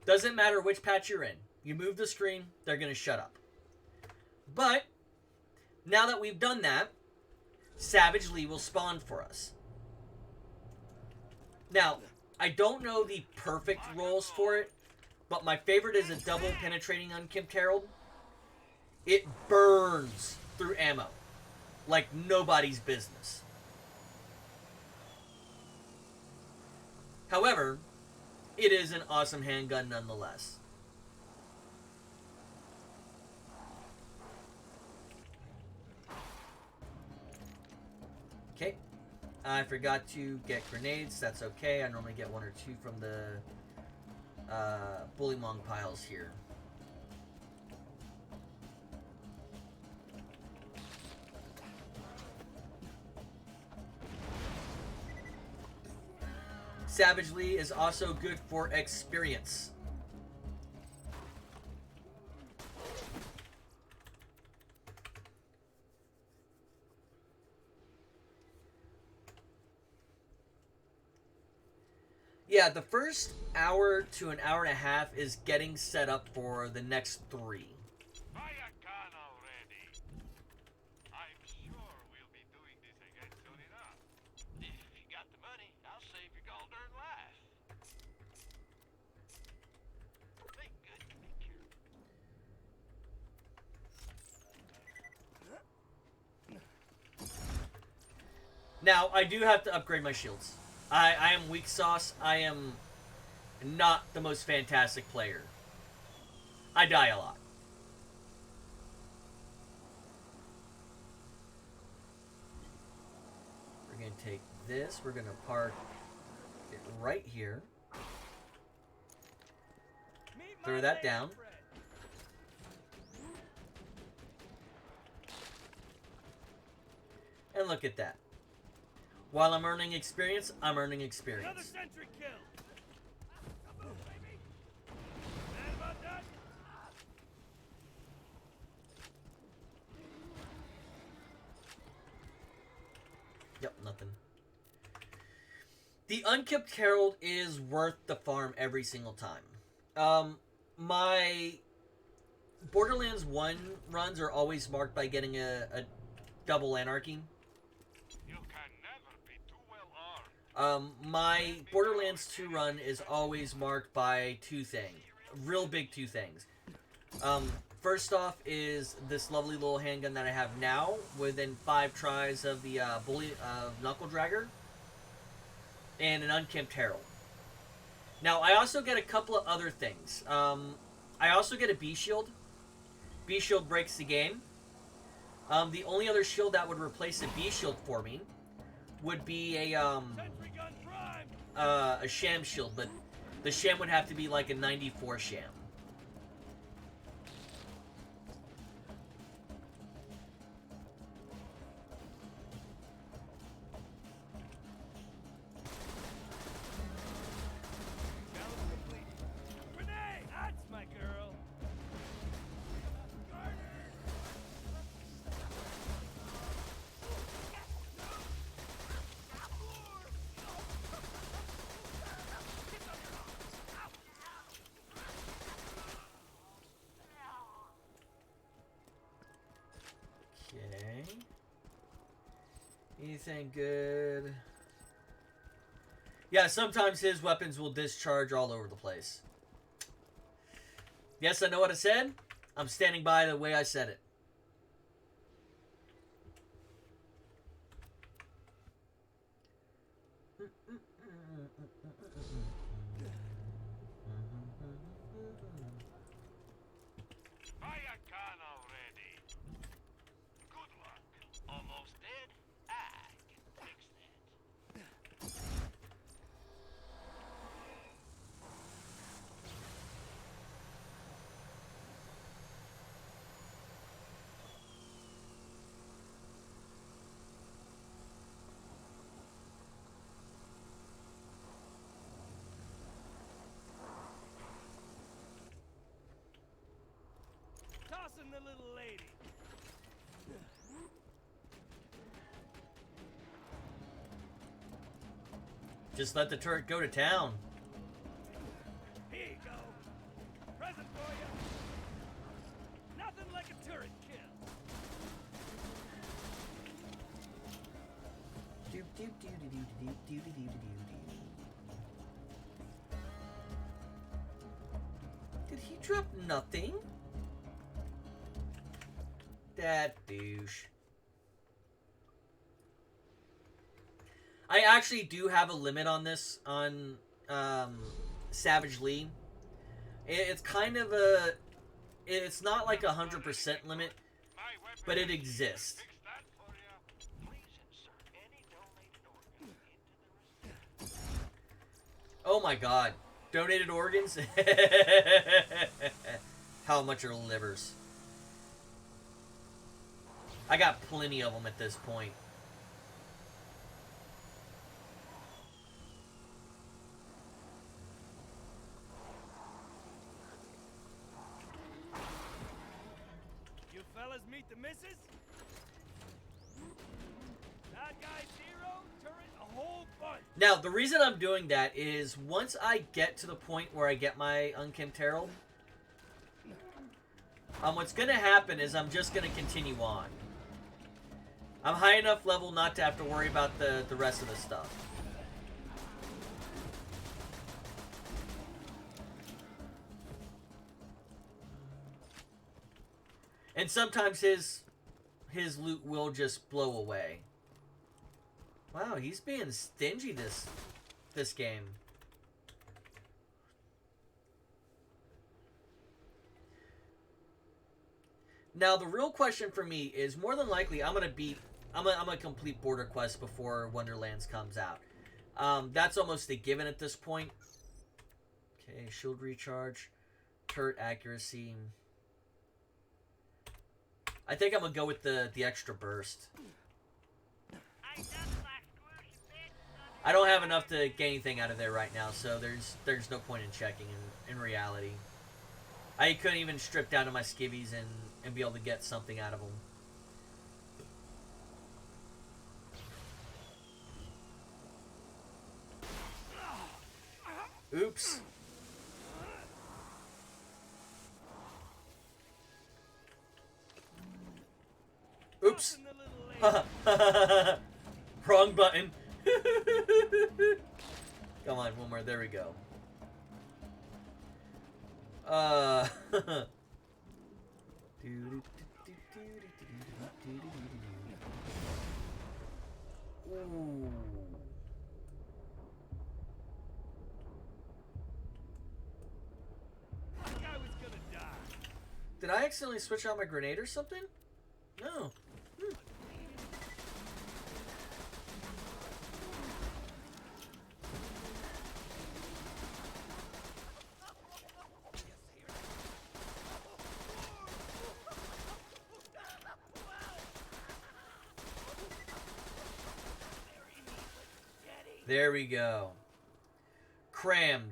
Doesn't matter which patch you're in. You move the screen, they're going to shut up. But, now that we've done that, Savage Lee will spawn for us. Now, I don't know the perfect rolls for it, but my favorite is a double penetrating unkempt Herald. It burns through ammo like nobody's business. However, it is an awesome handgun nonetheless. Okay, I forgot to get grenades. That's okay. I normally get one or two from the bullymong piles here. Savage Lee is also good for experience. Yeah, the first hour to an hour and a half is getting set up for the next 3. Buy a gun already. I'm sure we'll be doing this again soon enough. If you got the money, I'll save your gold-earned life. Make good picture. Now, I do have to upgrade my shields. I am weak sauce. I am not the most fantastic player. I die a lot. We're going to take this. We're going to park it right here. Throw that down. And look at that. While I'm earning experience, I'm earning experience. Another sentry kill. Come on, baby. Mad about that? Yep, nothing. The Unkempt Herald is worth the farm every single time. My Borderlands 1 runs are always marked by getting a double anarchy. You can never be too well armed. My Borderlands 2 run is always marked by two things. Real big two things. First off is this lovely little handgun that I have now within 5 tries of the Knuckle Dragger. And an Unkempt Herald. Now, I also get a couple of other things. I also get a B-Shield. B-Shield breaks the game. The only other shield that would replace a B-Shield for me would be a sham shield, but the sham would have to be like a 94 sham. Anything good? Yeah, sometimes his weapons will discharge all over the place. Yes, I know what I said. I'm standing by the way I said it. Tossing the little lady. Just let the turret go to town. Here you go. Present for you. Nothing like a turret kill. Did he drop nothing? That douche. I actually do have a limit on this on Savage Lee. It's kind of a... It's not like 100% limit, but it exists. Oh my god. Donated organs? How much are livers? I got plenty of them at this point. You fellas meet the missus? Bad guy 0, turret a whole bunch. Now, the reason I'm doing that is once I get to the point where I get my Unkempt Herald, what's going to happen is I'm just going to continue on. I'm high enough level not to have to worry about the rest of the stuff. And sometimes his loot will just blow away. Wow, he's being stingy this game. Now the real question for me is more than likely I'm gonna beat I'm gonna complete Border Quest before Wonderlands comes out. That's almost a given at this point. Okay, shield recharge, turret accuracy. I think I'm gonna go with the extra burst. I don't have enough to get anything out of there right now, so there's no point in checking in reality. I couldn't even strip down to my skivvies and be able to get something out of them. Oops. Oops. Wrong button. Come on, one more. There we go. Ooh. Did I accidentally switch out my grenade or something? No. There we go. Crammed.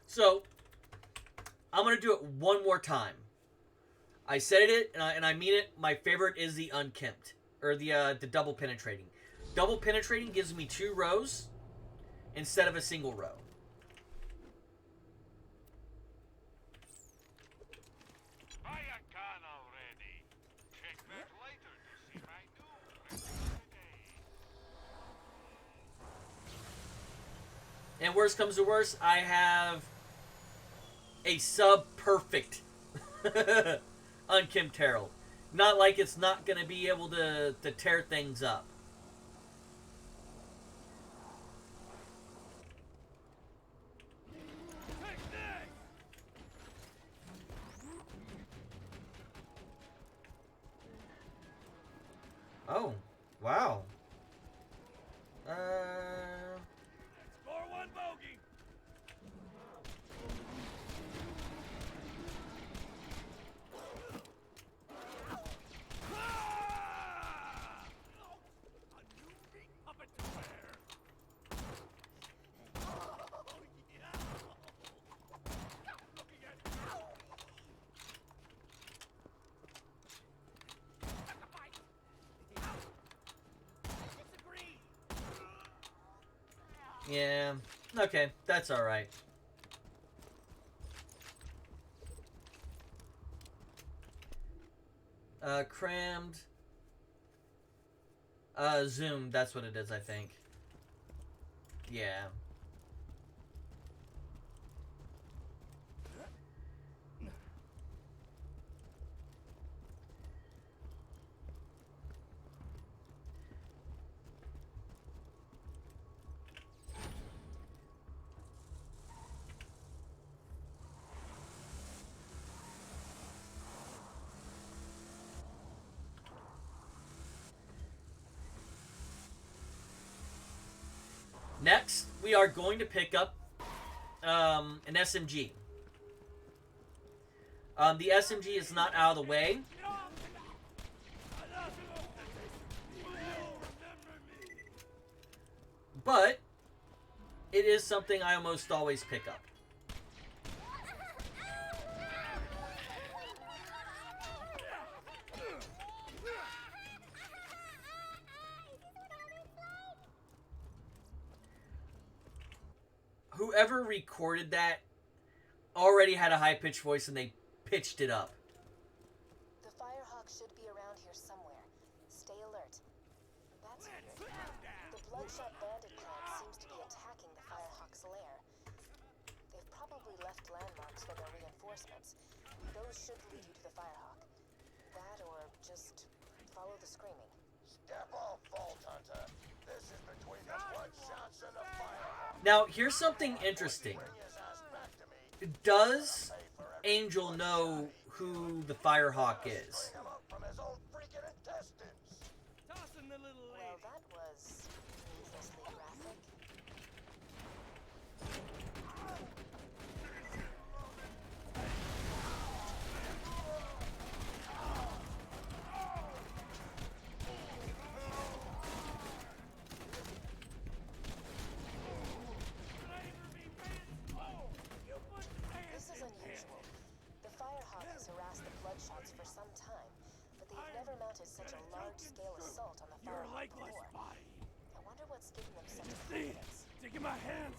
So, I'm going to do it one more time. I said it, and I mean it. My favorite is the unkempt, or the double penetrating. Double penetrating gives me 2 rows instead of a single row. And worst comes to worst, I have a sub-perfect unkempt Herald. Not like it's not going to be able to tear things up. Oh, wow. Score 1 bogey. Yeah, okay, that's alright. Crammed. Zoom, that's what it is, I think. Yeah. Next, we are going to pick up an SMG. The SMG is not out of the way. But it is something I almost always pick up. Whoever recorded that already had a high-pitched voice and they pitched it up. The Firehawk should be around here somewhere. Stay alert. That's weird. The Bloodshot Bandit clan seems to be attacking the Firehawk's lair. They've probably left landmarks for their reinforcements. Those should lead you to the Firehawk. That or just follow the screaming. Step off, Vault Hunter. This is between the Bloodshots and the Firehawk. Now, here's something interesting. Does Angel know who the Firehawk is? Bring him up from his own freaking mounted such a large-scale assault on the Your Firehawk legless before. body. I wonder what's giving them such See, confidence. taking my hands.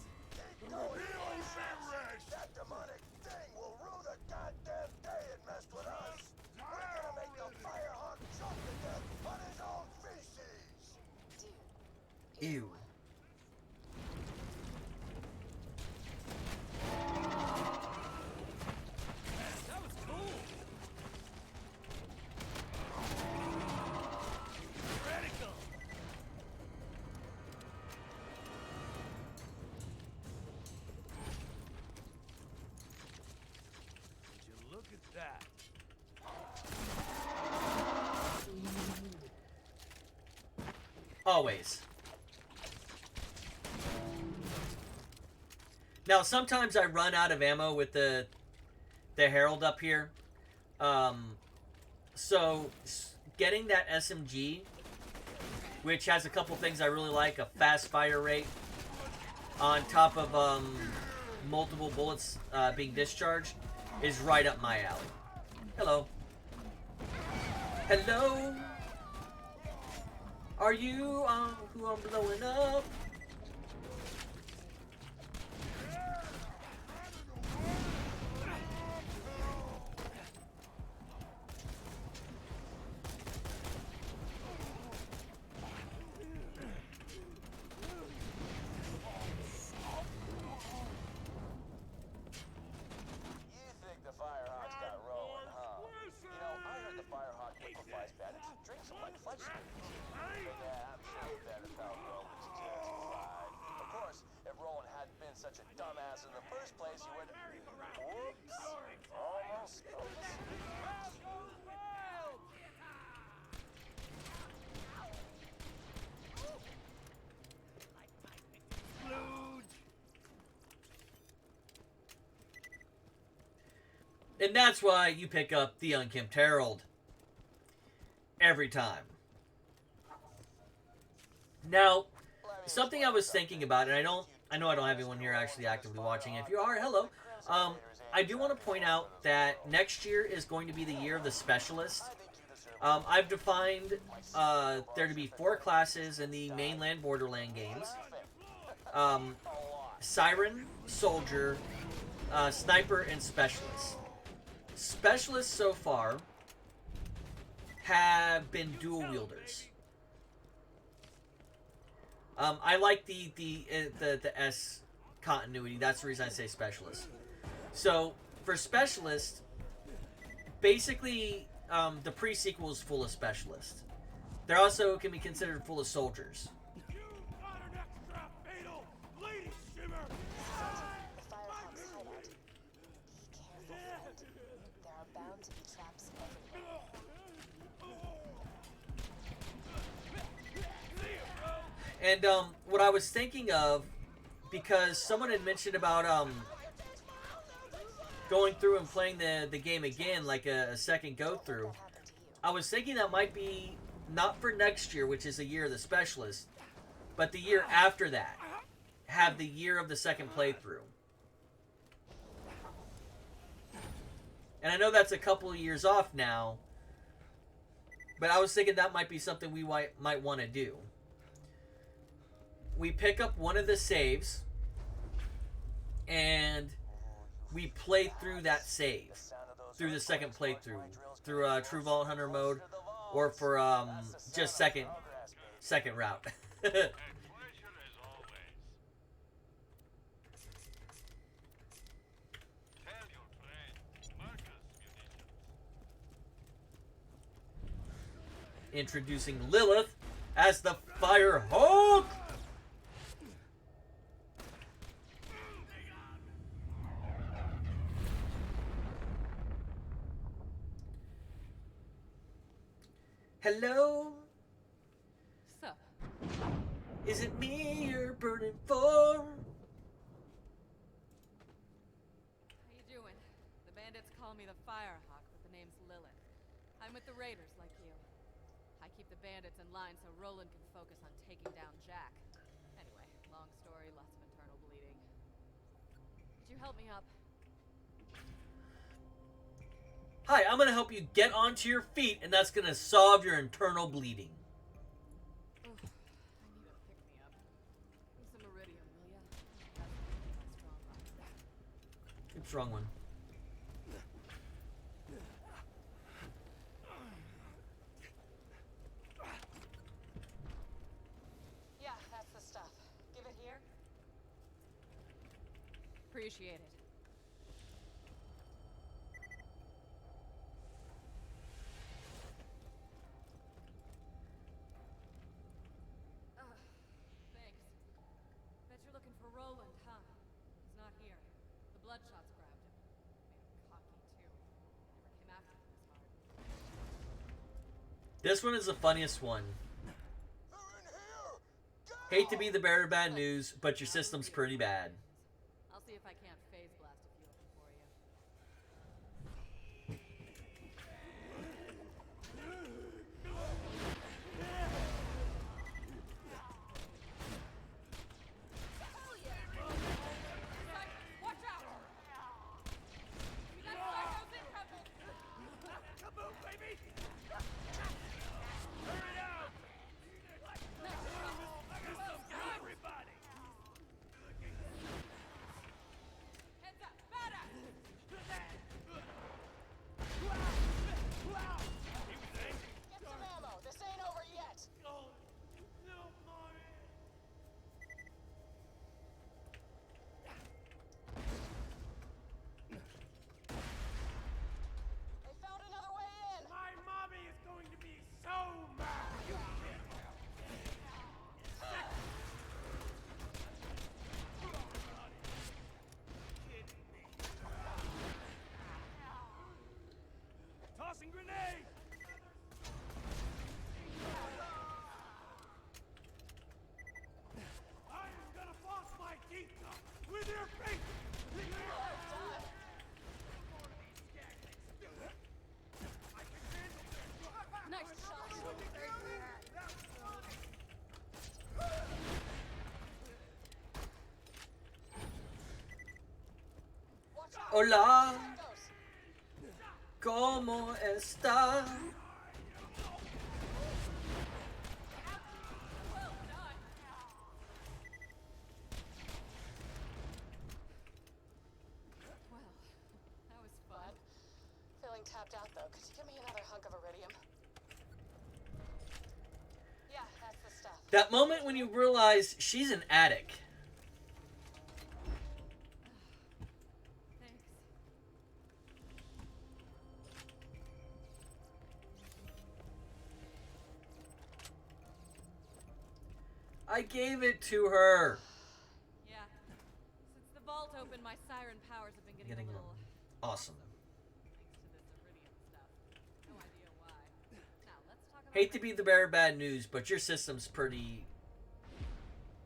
That demonic thing will rue the goddamn day it messed with us. We're gonna make the Firehawk choke to death on his own feces. Dude, Ew. That was cool. Radical. Would you look at that? Always. Now, sometimes I run out of ammo with the Herald up here. So, getting that SMG, which has a couple things I really like, a fast fire rate, on top of multiple bullets being discharged, is right up my alley. Hello. Hello? Are you who I'm blowing up? You think the Firehawks got rolling, huh? You know, I heard the Firehawk liquefies bandits and drinks them like flesh spoons. But yeah, I'm sure bandits felt Roland's justified. Of course, if Roland hadn't been such a dumbass in the first place, he would... Whoops. Almost. And that's why you pick up the Unkempt Herald. Every time. Now, something I was thinking about, and I know I don't have anyone here actually actively watching. If you are, hello. I do want to point out that next year is going to be the year of the Specialist. I've defined there to be 4 classes in the mainland Borderland games. Siren, Soldier, Sniper, and Specialist. Specialists so far have been dual wielders. I like the S continuity. That's the reason I say Specialist. So for Specialist, basically the pre-sequel is full of Specialists. There also can be considered full of soldiers. Modern extra fatal bleeding shimmer. the Firehawk's hideout. Be careful, friend. There are bound to be traps everywhere. And what I was thinking of, because someone had mentioned about going through and playing the game again, like a second go through. What happened to you? I was thinking that might be not for next year, which is the year of the Specialist, but the year after that. Have the year of the second playthrough. And I know that's a couple of years off now, but I was thinking that might be something we might want to do. We pick up one of the saves, and we play through that save, through the second playthrough, through True Vault Hunter mode, or for just second route. Introducing Lilith as the Firehawk. Hello? So, Is it me you're burning for? how you doing? The bandits call me the Firehawk, but the name's Lilith. I'm with the Raiders, like you. I keep the bandits in line so Roland can focus on taking down Jack. Anyway, long story, lots of internal bleeding. Could you help me up? Hi, I'm gonna help you get onto your feet, and that's gonna solve your internal bleeding. Ugh, I need a pick-me-up. Give me some iridium, will ya? That's my strong line. Oops, wrong one. Yeah, that's the stuff. Give it here. Appreciate it. Thanks. Bet you're looking for Roland, huh? He's not here. The Bloodshots grabbed him. Made him cocky, too. Never came after him as hard. This one is the funniest one. They're in here! Get Hate to be the bearer of bad news, but your system's pretty bad. I'll see if I can't phase blast a few of them for you. Watch out! We got psychos incoming! Kaboom, baby! Hurry up! Everybody! Heads up! Badass! Get some ammo. This ain't over yet. They found another way in. My mommy is going to be so mad! You Tossing grenade! I am gonna floss my teeth with your feet! Nice shot! Watch out. Hola, Psychos. ¿cómo está? Well done! Well, that was fun. Feeling tapped out though. Could you give me another hunk of iridium? Yeah, that's the stuff. That moment when you realize she's an addict. Thanks. I gave it to her. Yeah. Since the vault opened, my siren powers have been getting Getting a little awesome. thanks to this iridium stuff. No idea why. Now let's talk about Hate to be the bearer of bad news, but your system's pretty...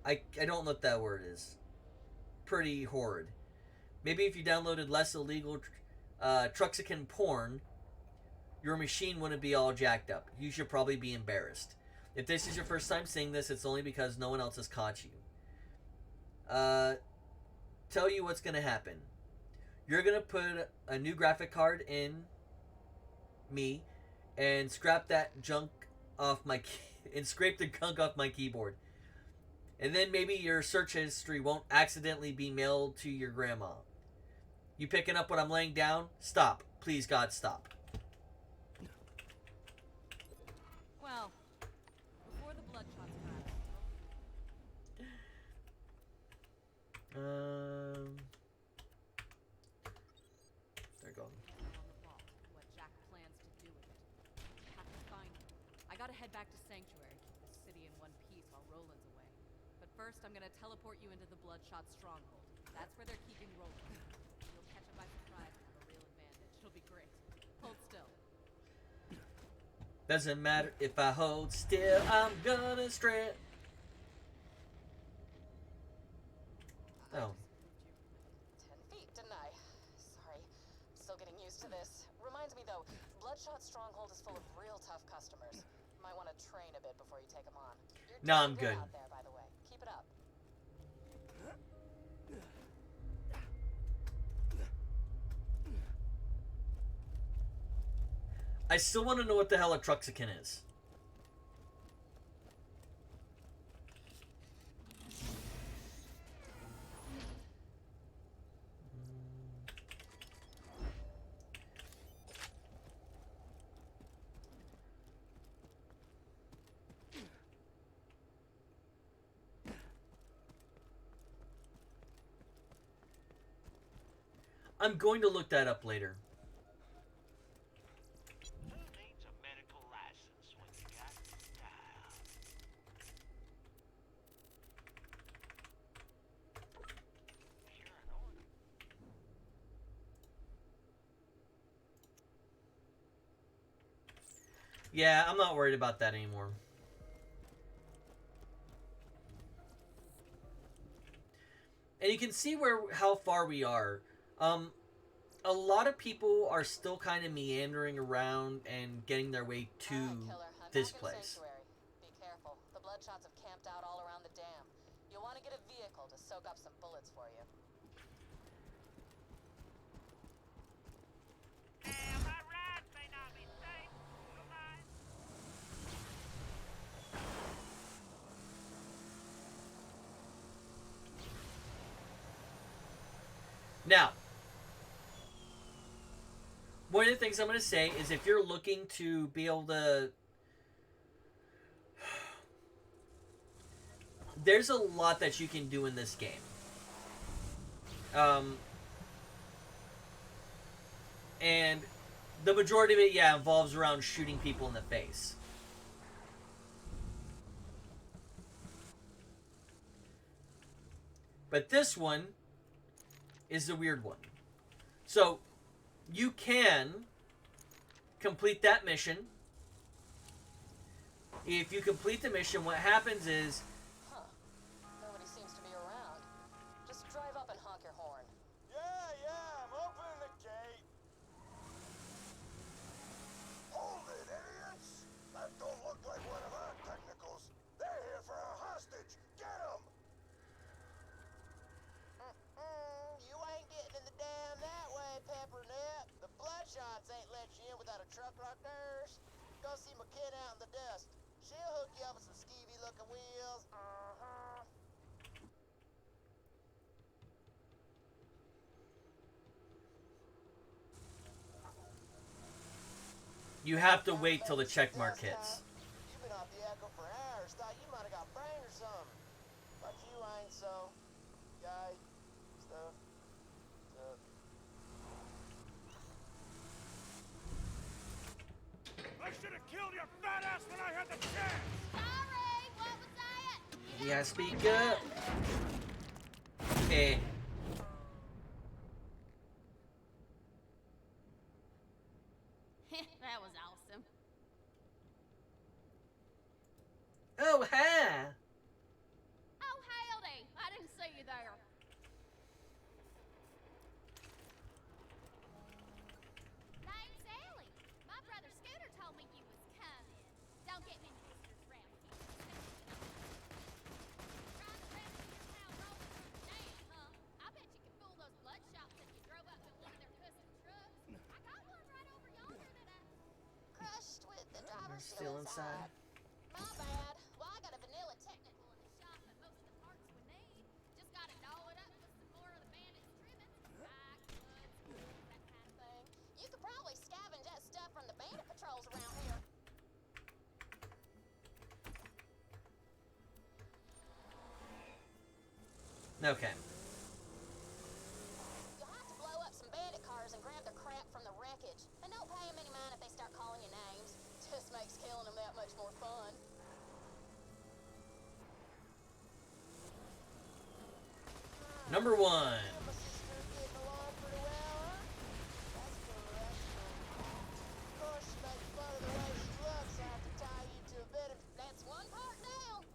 I don't know what that word is. Pretty horrid. Maybe if you downloaded less illegal Truxican porn, your machine wouldn't be all jacked up. You should probably be embarrassed. If this is your first time seeing this, it's only because no one else has caught you. Tell you what's going to happen. You're going to put a new graphic card in me and scrap that junk off my and scrape the gunk off my keyboard. And then maybe your search history won't accidentally be mailed to your grandma. You picking up what I'm laying down? Stop. Please, God, stop. well, before the Bloodshots grabbed him, There you go. on the vault, what Jack plans to do with it. I have to find him. I gotta head back to Sanctuary, keep the city in one piece while Roland's away. But first, I'm gonna teleport you into the Bloodshot stronghold. That's where they're keeping Roland. You'll catch him by surprise and have a real advantage. It'll be great. Hold still. Doesn't matter if I hold still, I'm gonna strip. Oh. 10 feet, didn't I? Sorry. Still getting used to this. Reminds me though, Bloodshot Stronghold is full of real tough customers. Might want to train a bit before you take them on. You're No, I'm doing good. out there, by the way. Keep it up. I still want to know what the hell a Truxican is. I'm going to look that up later. Who needs a medical license when you got style? You're an order. Yeah, I'm not worried about that anymore. And you can see how far we are. A lot of people are still kind of meandering around and getting their way to Alright, killer. I'm this back in place. Sanctuary. Be careful. The Bloodshots have camped out all around the dam. You'll want to get a vehicle to soak up some bullets for you. My rides may not be safe. Don't mind. Now, one of the things I'm going to say is if you're looking to be able to... There's a lot that you can do in this game. And the majority of it, yeah, involves around shooting people in the face. But this one is the weird one. So, you can complete that mission. If you complete the mission, what happens is... Huh. Nobody seems to be around. Just drive up and honk your horn. Yeah, I'm opening the gate. Hold it, idiots! That don't look like one of our technicals. They're here for a hostage. Get them! You ain't getting in the dam that way, Peppernip. The Bloodshots ain't let you in without a truck like theirs. Go see McKenna out in the dust. She'll hook you up with some skeevy-looking wheels. You have to wait till the check mark hits. You've been off the echo for hours. Thought you might have got brain or something. But you ain't so. Guy, stuff. I should have killed your fat ass when I had the chance! Sorry, what was that? Yeah, speak up. Okay. That was awesome. Oh, hi. Oh, howdy. I didn't see you there. Name's Ellie. My brother Scooter told me you was coming. Don't get many visitors around here. Trying to rescue your pal Roland from the dam, huh? I bet you could fool those Bloodshots if you drove up in one of their custom trucks. I got one right over yonder that I... Crushed with the driver Still inside. My bad. Well, I got a vanilla technical in the shop and most of the parts we need. Just gotta doll it up with some more of the bandits' trimmings. Back, hoods, that kind of thing. You could probably scavenge that stuff from the bandit patrols around here. Okay. You'll have to blow up some bandit cars and grab their crap from the wreckage. And don't pay them any mind if they start calling you names. Just makes killing them that much more fun. Number 1. My sister getting along pretty well, huh? That's cool. Of course, she makes fun of the way she looks. I have to tie you to a bed of... That's one part down.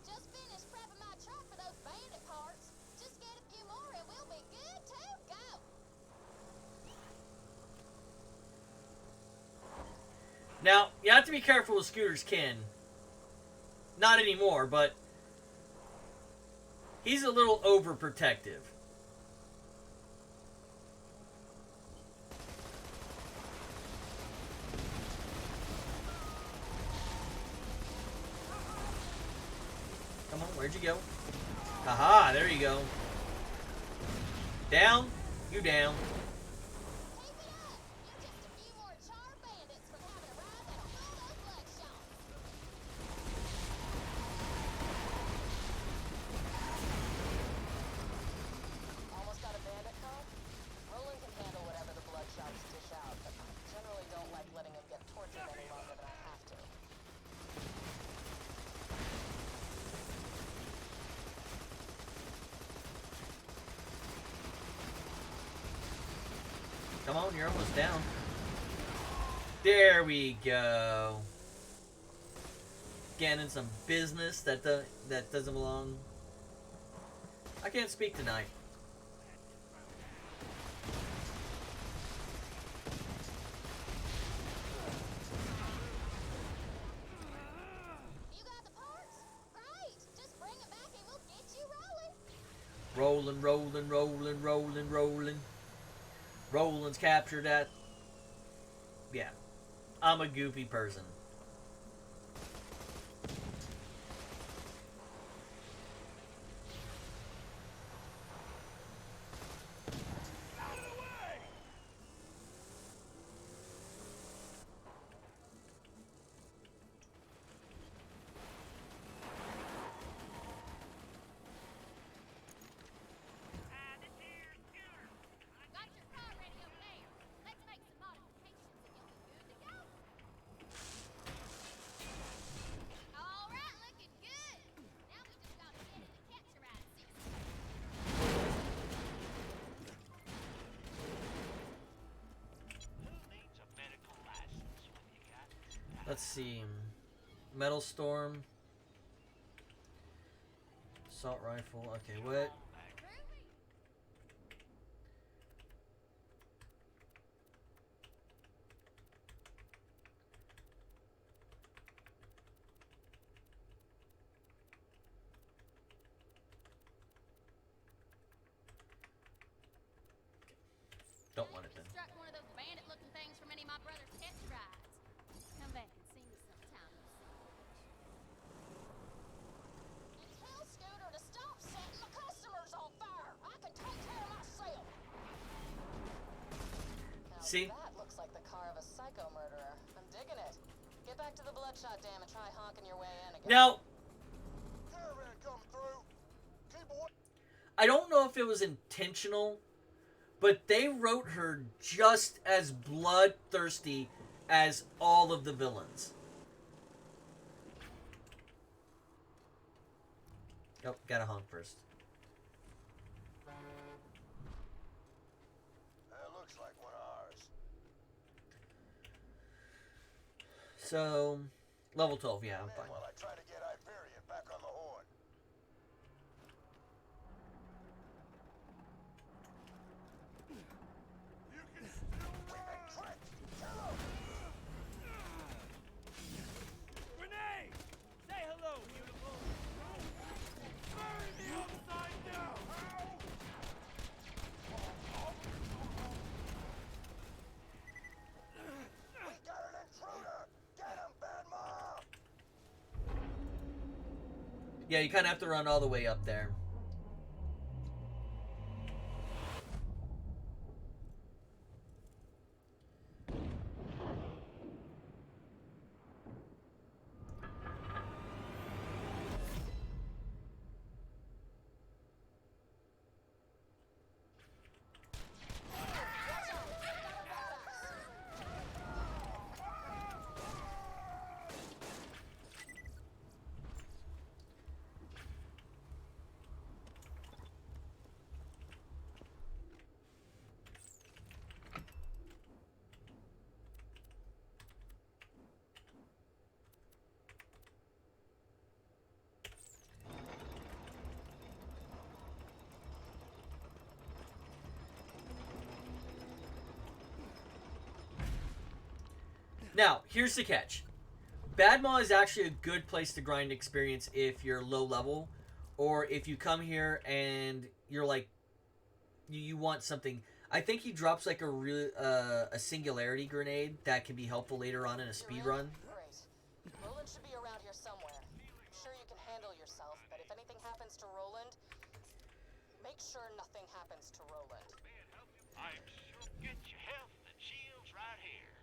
Just finished prepping my truck for those bandit parts. Just get a few more and we'll be good. Now, you have to be careful with Scooter's kin. Not anymore, but he's a little overprotective. Come on, where'd you go? Haha, there you go. Down? You down. Almost got a bandit car? Roland can handle whatever the Bloodshots dish out, but I generally don't like letting him get tortured any longer than I have to. Come on, you're almost down. There we go. Getting in some business that doesn't belong. I can't speak tonight. You got the parts? Great! Just bring them back and we'll get you rolling. Rolling, rolling, rolling, rolling, rolling. Roland's captured that. Yeah. I'm a goofy person. Got your car ready over there. Let's make some modifications and you'll be good to go. All right, looking good. Now we just gotta get in the catch ride system. Let's see. Metal Storm. Assault Rifle. Okay, what? Don't want it then. Struck one of those bandit-looking things from any of my brother's catch rides. Come back and see me sometime. And tell Scooter to stop setting my customers on fire. I can take care of myself. Now See? that looks like the car of a psycho murderer. I'm digging it. Get back to the Bloodshot Dam and try honking your way in again. Now, Caravan coming through. Keep away. I don't know if it was intentional, but they wrote her just as bloodthirsty as all of the villains. Oh, gotta honk first. That looks like one of ours. So, level 12, yeah, I'm Man, fine. while I try to get Hyperion back on the horn. We've been tricked. Kill 'em. Renee! Say hello, beautiful! Bury me upside down! We got an intruder. Get him, Bad Mom. Yeah, you kind of have to run all the way up there. Now, here's the catch. Badmaw is actually a good place to grind experience if you're low level, or if you come here and you're like, you want something. I think he drops like a singularity grenade that can be helpful later on in a speed run. Great. Roland should be around here somewhere. I'm sure you can handle yourself, but if anything happens to Roland, make sure nothing happens to Roland. I'm sure get your health and shields right here.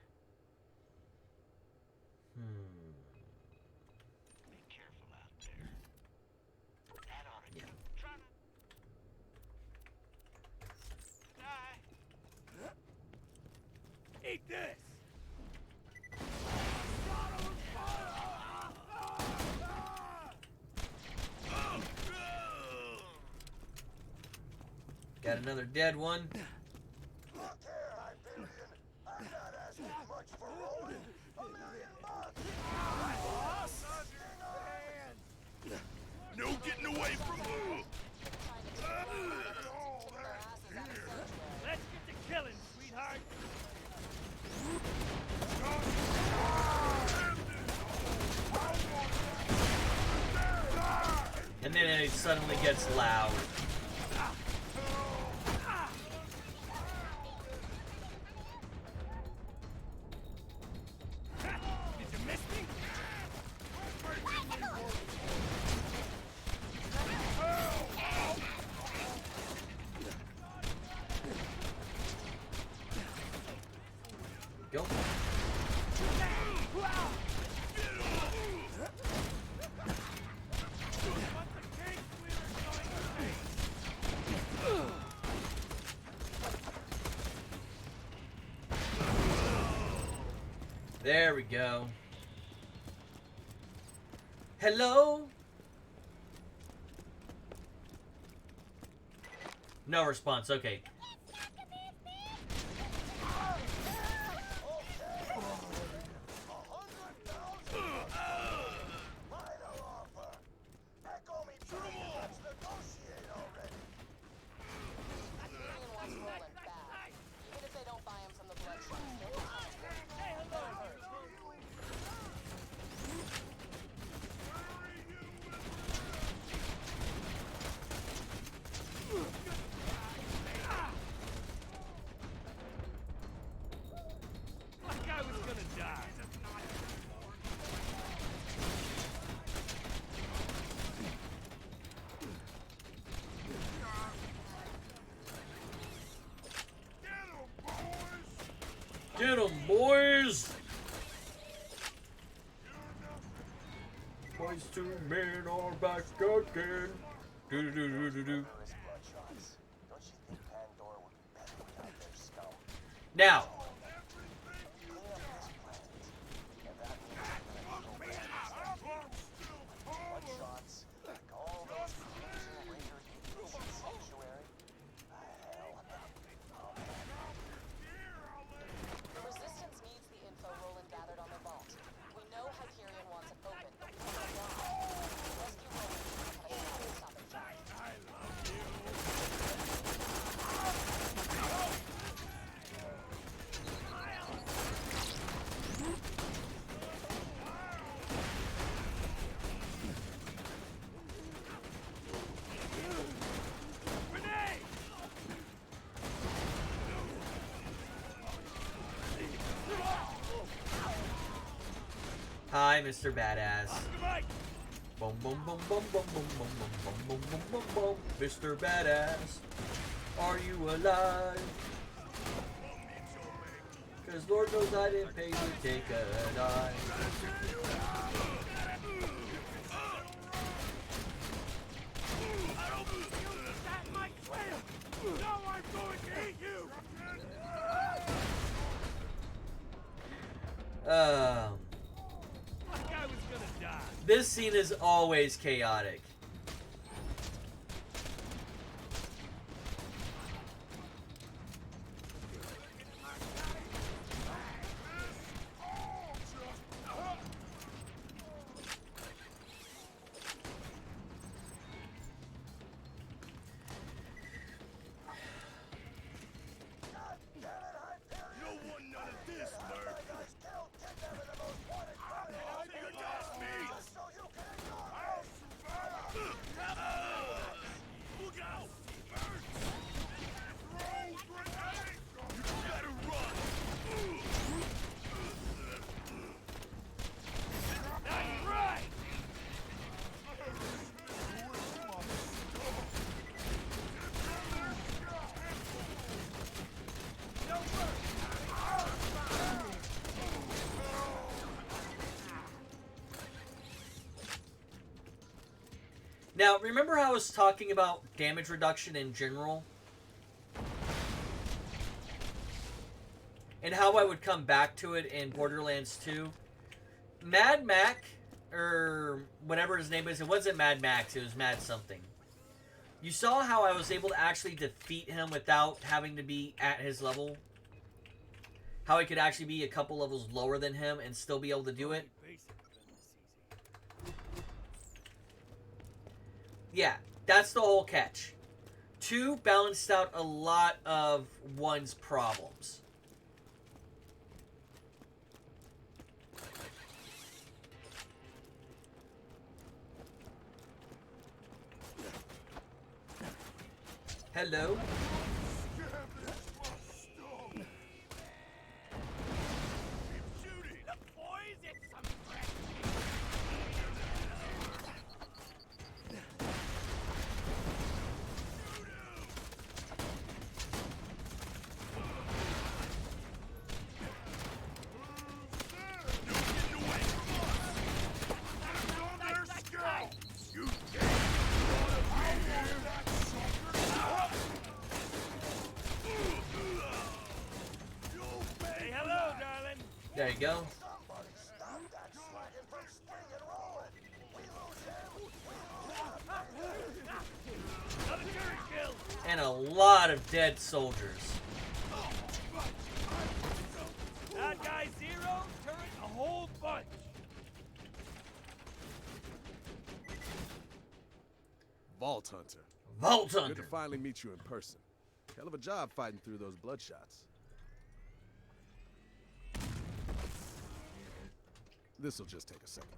Be careful out there. That ought to try to die. Eat this! Got another dead one. Look here, Hyperion. I'm not asking much for Roland. $1 million bucks. No getting away from her! Let's get to killing, sweetheart! And then it suddenly gets loud. Did you miss me? Go. There we go. Hello? No response. Okay. Final offer. Heck, owe me plenty. Let's negotiate already. Hyperion wants Roland bad. Even if they don't buy him from the Bloodshot, they'll come to him. Like I was gonna die. Get 'em, boys! Boys to men are back again. Do do do do do do. Terrorist Bloodshots. Don't you think Pandora would be better without their scum? Now, Clean up this planet. And that means we're gonna go back to Bloodshots, like all those cruising raider idiots in Sanctuary. Hell, The Resistance needs the info Roland gathered on the vault. We know Hyperion wants it open, but we don't know why. Rescue Roland and cut a stop job. Grenade! hi, Mr. Badass. Right. Boom, boom, boom, boom, boom, boom, boom, boom, boom, boom, boom, boom, boom. Mr. Badass, are you alive? Cause Lord knows I didn't pay to take a dive. That might swim! No, I'm going to eat you! Like I was gonna die. This scene is always chaotic. You don't want none of this, Merc. Now, remember how I was talking about damage reduction in general? And how I would come back to it in Borderlands 2? Mad Mac, or whatever his name is, it wasn't Mad Max, it was Mad something. You saw how I was able to actually defeat him without having to be at his level? How I could actually be a couple levels lower than him and still be able to do it? Yeah, that's the whole catch. 2 balanced out a lot of 1's problems. Hello? There you go. And a lot of dead soldiers. That guy Zero turned a whole bunch. Vault Hunter. Vault Good to Hunter. finally meet you in person. Hell of a job fighting through those bloodshots. This'll just take a second.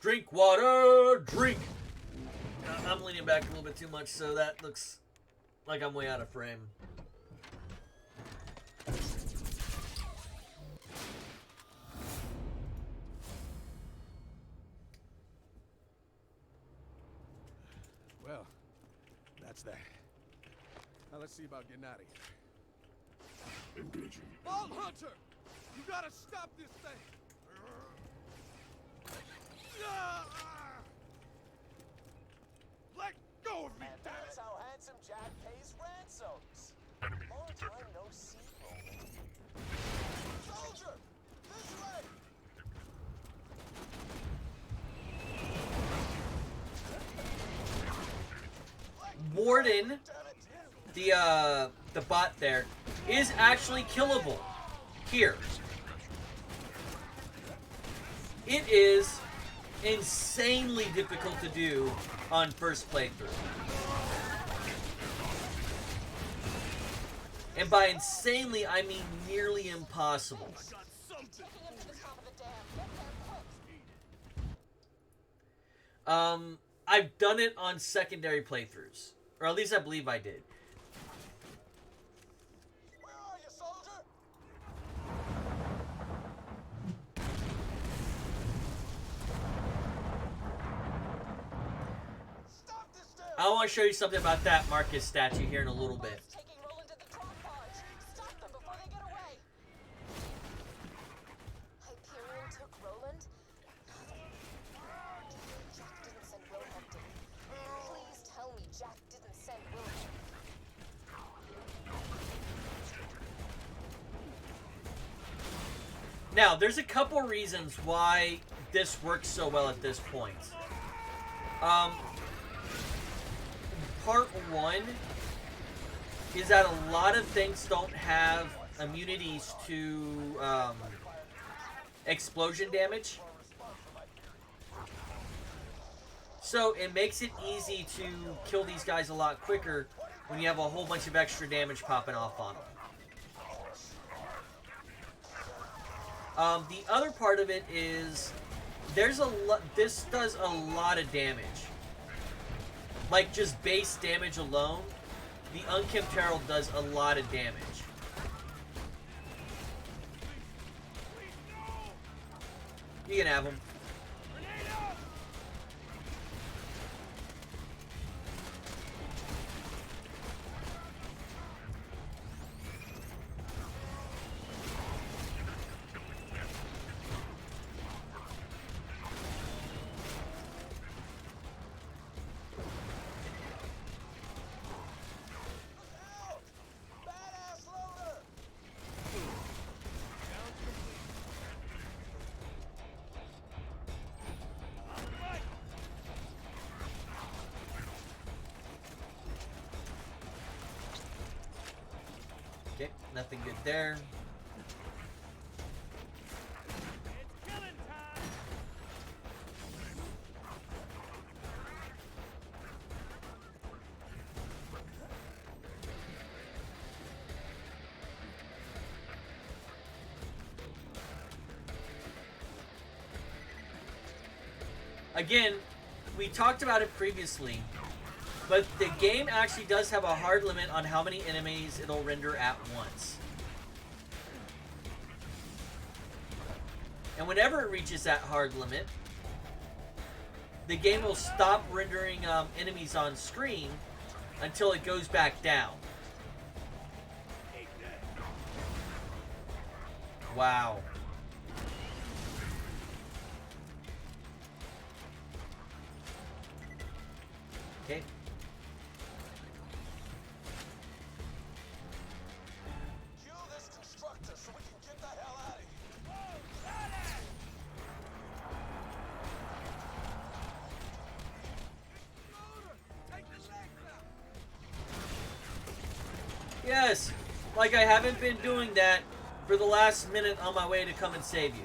Drink water, drink. I'm leaning back a little bit too much, so that looks like I'm way out of frame. Well, that's that. Now let's see about getting out of here. Engaging. Vault Hunter! You gotta stop this thing! Let go of me, And damn that's it! how handsome Jack pays ransoms. Enemy Long detected. time no see, Roland. Soldier! This way! Warden, the bot there, is actually killable here. It is insanely difficult to do on first playthrough. And by insanely, I mean nearly impossible. Taking him to the top of the dam. Get there quick. I've done it on secondary playthroughs. Or at least I believe I did. Where are you, soldier? Stop this damn! I want to show you something about that Marcus statue here in a little bit. Taking Roland to the drop barge. Stop them before they get away. Hyperion took Roland? Jack didn't send Wilhelm, did he? Please tell me Jack didn't send Wilhelm. Now, there's a couple reasons why this works so well at this point. Part 1 is that a lot of things don't have immunities to explosion damage. So it makes it easy to kill these guys a lot quicker when you have a whole bunch of extra damage popping off on them. The other part of it is there's a lot. This does a lot of damage. Like just base damage alone, the Unkempt Herald does a lot of damage. You can have them. Okay, nothing good there. It's killing time! Again, we talked about it previously, but the game actually does have a hard limit on how many enemies it'll render at once. And whenever it reaches that hard limit, the game will stop rendering enemies on screen until it goes back down. Wow. Okay. Kill this constructor so we can get the hell out of here. Yes, like I haven't been doing that for the last minute on my way to come and save you.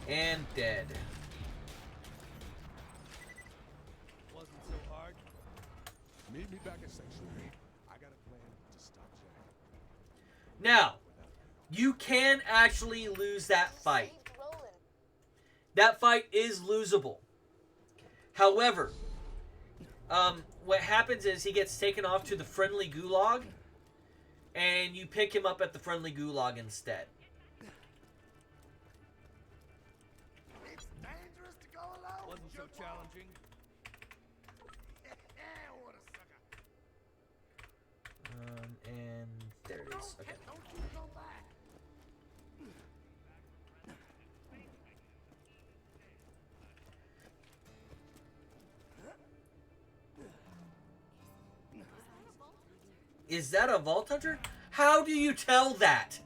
And dead. Wasn't so hard. Meet me back at Sanctuary. I got a plan to stop Jack. Now, you can actually lose that fight. Saved Roland. That fight is losable. However, what happens is he gets taken off to the friendly gulag, and you pick him up at the friendly gulag instead. It's dangerous to go alone. Wasn't so challenging. What a sucker. And there it is. Okay. Don't you go back. Is that a Vault Hunter? How do you tell that?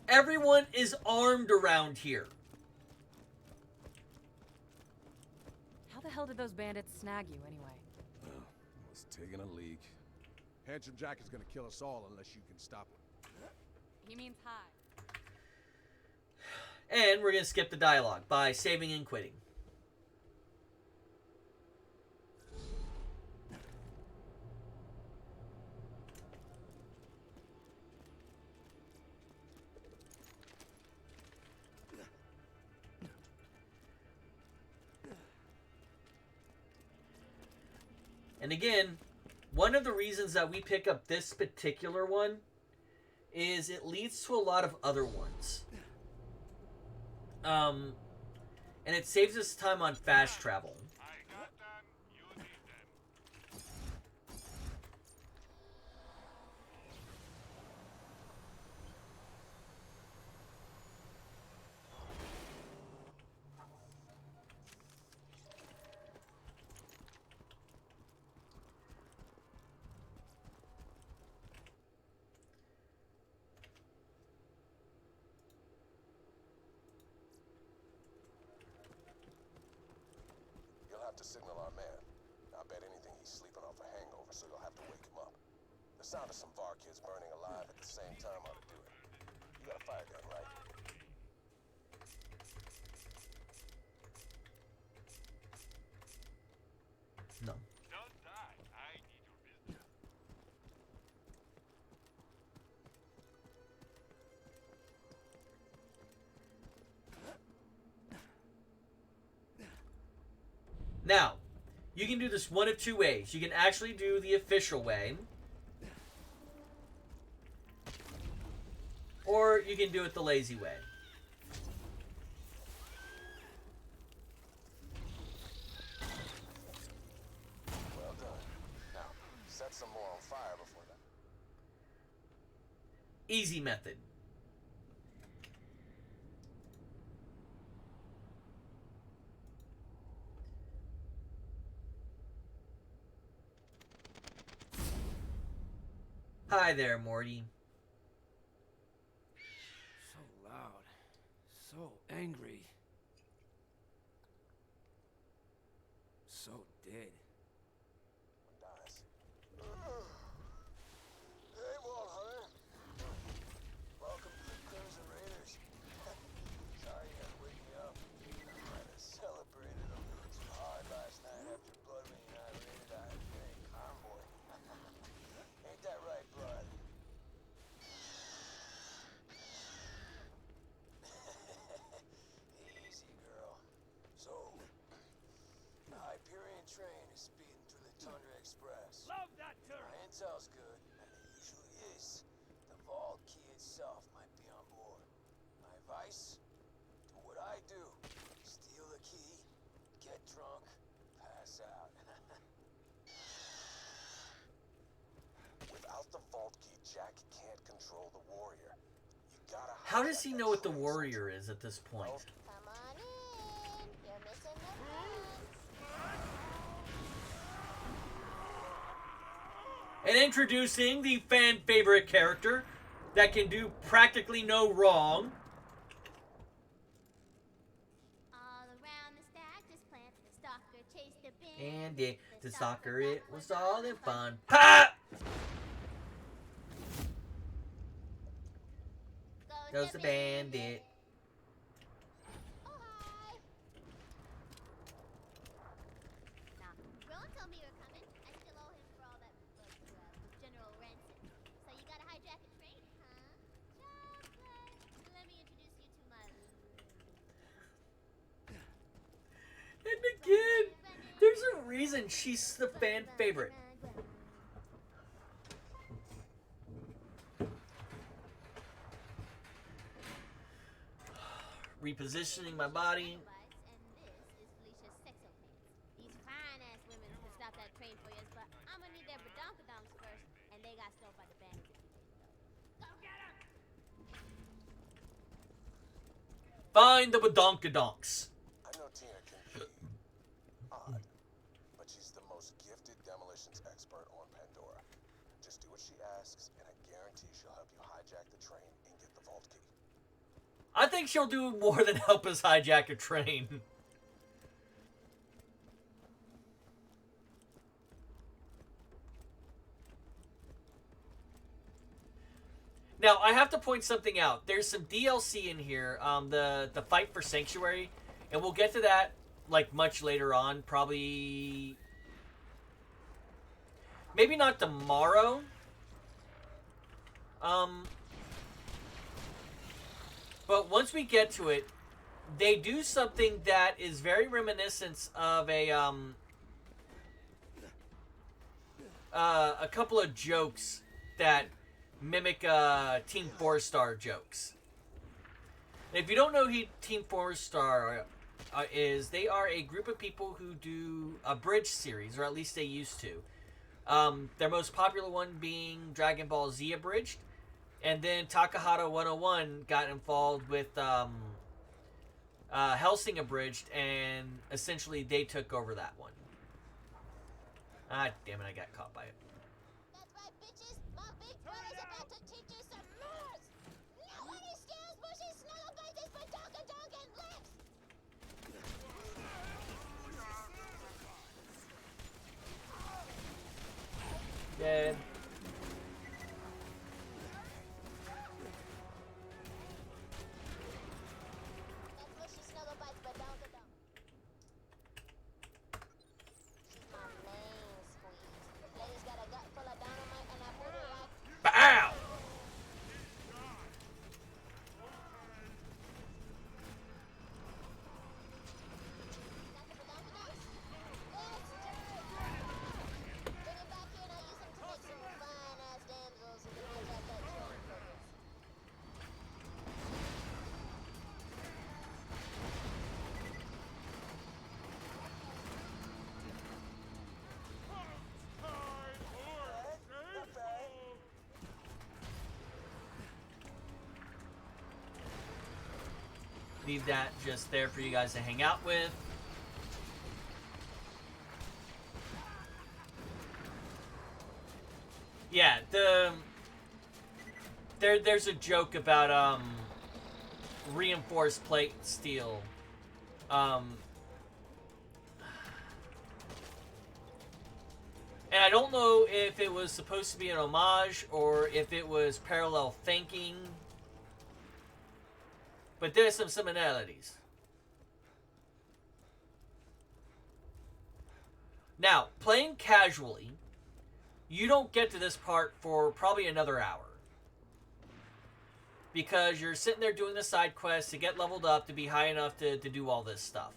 Everyone is armed around here. How the hell did those bandits snag you anyway? Well, I was taking a leak. Handsome Jack is gonna kill us all unless you can stop him. He means hi. And we're going to skip the dialogue by saving and quitting. And again, one of the reasons that we pick up this particular one is it leads to a lot of other ones. And it saves us time on fast travel. I got them. You need them. You'll have to signal our man. I bet anything he's sleeping off a hangover, so you'll have to wake him up. The sound of some VAR kids burning alive at the same time ought to do it. You got a fire gun, right? No. Don't die. I need your business. Now, you can do this one of two ways. You can actually do the official way, or you can do it the lazy way. Well done. Now, set some more on fire before that. Easy method. Hi there, Morty. So loud. So angry. So dead. Dies. Hey, Walt Hunter. Welcome to the Crimson Raiders. Sorry you had to wake me up. I might have celebrated a little too hard last night after Bloodwing and I raided a Hyperion convoy. Ain't that right, Blood? Easy, girl. So, the Hyperion train is speeding through the Tundra Express. Love that turn. My intel's good, and it usually is. The vault key itself might be on board. My advice? Do what I do. Steal the key, get drunk, pass out. Without the vault key, Jack can't control the warrior. You gotta. How does he hijack know what that the train warrior is at this point? Come on in. You're missing the friends. And introducing the fan favorite character that can do practically no wrong. All around the stack, just plant the stalker, chase the And the soccer, it was all in fun. Pop! Goes the bandit. Oh, hi. Nah, Rowan told me you were coming. I still owe him for all that, general ransom. So you gotta hijack a train, huh? Chocolate. Let me introduce you to my... And again, there's a reason she's the fan favorite. Repositioning my body. And this is Felicia's sexo pants. These fine-ass women can stop that train for you, but I'm gonna need their badonkadonks first, and they got stole by the bandits if you didn't know. Go get 'em! Find the badonkadonks. I know Tina can be odd, but she's the most gifted demolitions expert on Pandora. Just do what she asks, and I guarantee she'll help you hijack the train and get the vault key. I think she'll do more than help us hijack a train. Now, I have to point something out. There's some DLC in here, the fight for Sanctuary, and we'll get to that like much later on, probably maybe not tomorrow. But once we get to it, they do something that is very reminiscent of a couple of jokes that mimic Team 4-Star jokes. And if you don't know who Team 4-Star is, they are a group of people who do a bridge series, or at least they used to. Their most popular one being Dragon Ball Z Abridged. And then Takahata 101 got involved with Hellsing Abridged, and essentially they took over that one. Ah, damn it, I got caught by it. That's right, bitches. My big brother's about to teach you some moves. Nobody steals bushy snugglebases for Donkadonk and lips. Dead. That's bushy snugglebites for Donkadonk. She's my main squeeze. Lady's got a gut full of dynamite and I put it like... Bow! Got the Donkadonks? leave that just there for you guys to hang out with. Yeah, there's a joke about reinforced plate steel. And I don't know if it was supposed to be an homage or if it was parallel thinking, but there's some similarities. Now, playing casually, you don't get to this part for probably another hour. Because you're sitting there doing the side quests to get leveled up to be high enough to do all this stuff.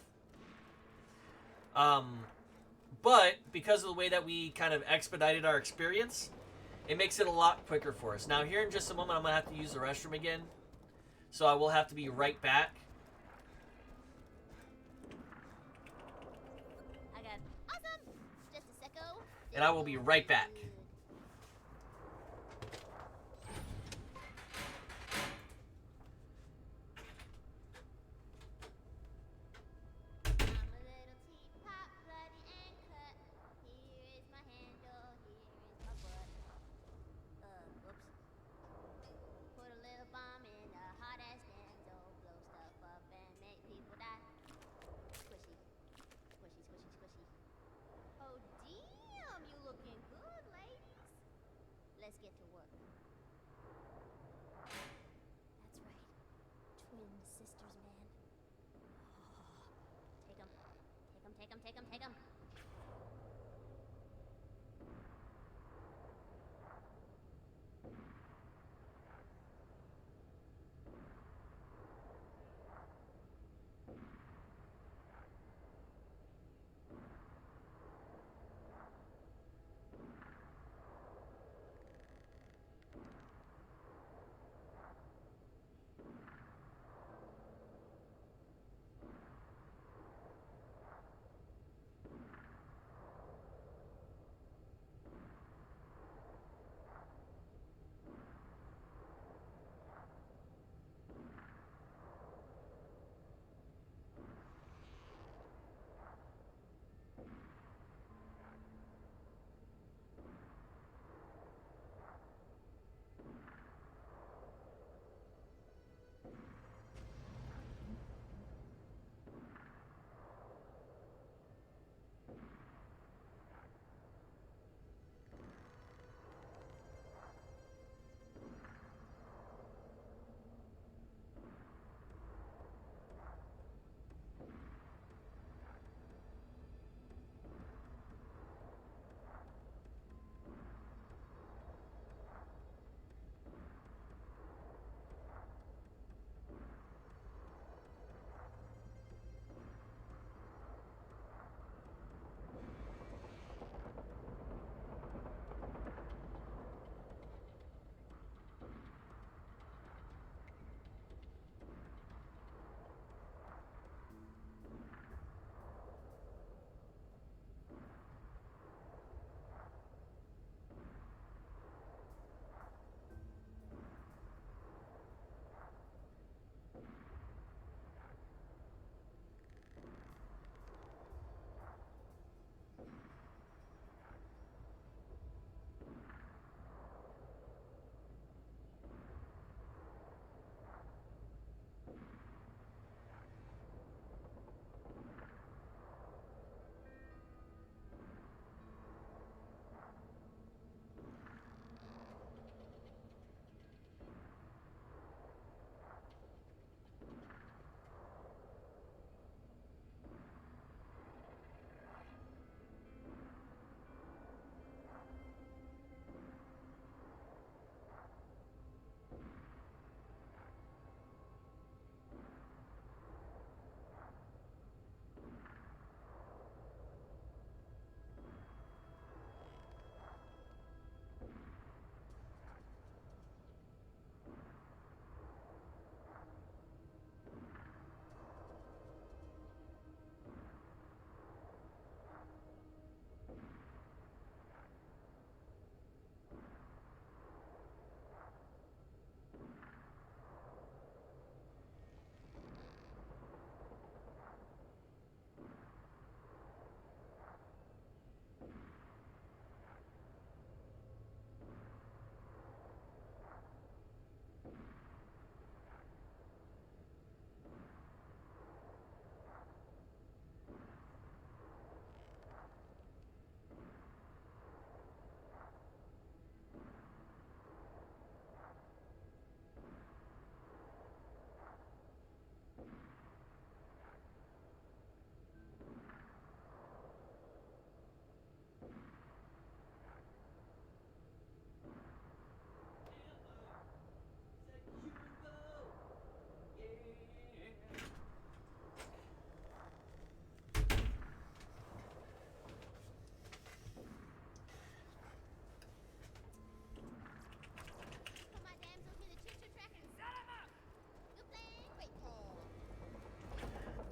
But because of the way that we kind of expedited our experience, it makes it a lot quicker for us. Now, here in just a moment, I'm going to have to use the restroom again. So I will have to be right back. I got awesome. Just a secco. And I will be right back. Oh, damn, you looking good, lady.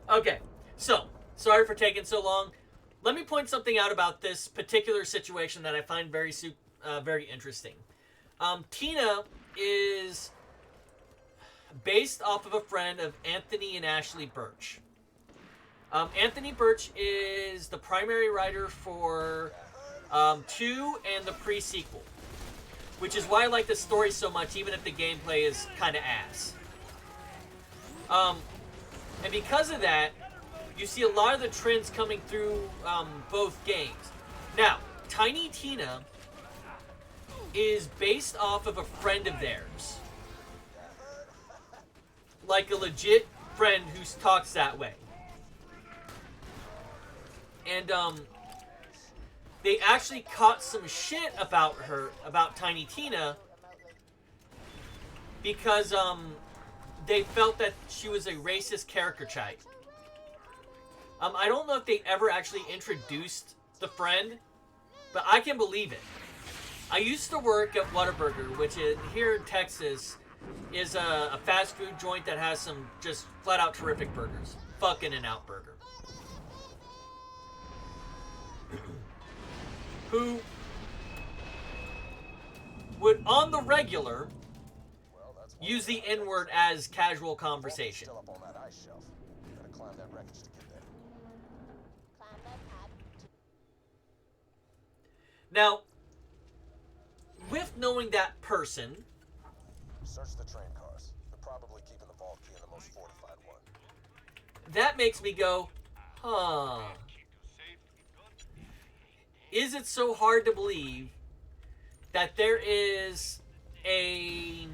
Okay, so sorry for taking so long. Let me point something out about this particular situation that I find very interesting. Tina is based off of a friend of Anthony and Ashley Birch. Anthony Birch is the primary writer for 2 and the pre-sequel, which is why I like the story so much, even if the gameplay is kind of ass. And because of that, you see a lot of the trends coming through both games. Now, Tiny Tina is based off of a friend of theirs. Like a legit friend who talks that way. And, they actually caught some shit about her, about Tiny Tina, because, they felt that she was a racist caricature. I don't know if they ever actually introduced the friend, but I can believe it. I used to work at Whataburger, which is, here in Texas, is a fast food joint that has some just flat out terrific burgers. Fuck In-N-Out Burger. Who would, on the regular, use the N-word as casual conversation. Still up on that ice shelf. Gotta climb that wreckage to get there. Now, with knowing that person, Search the train cars. They're probably keeping the vault key in the most fortified one. that makes me go, huh. Is it so hard to believe that there is a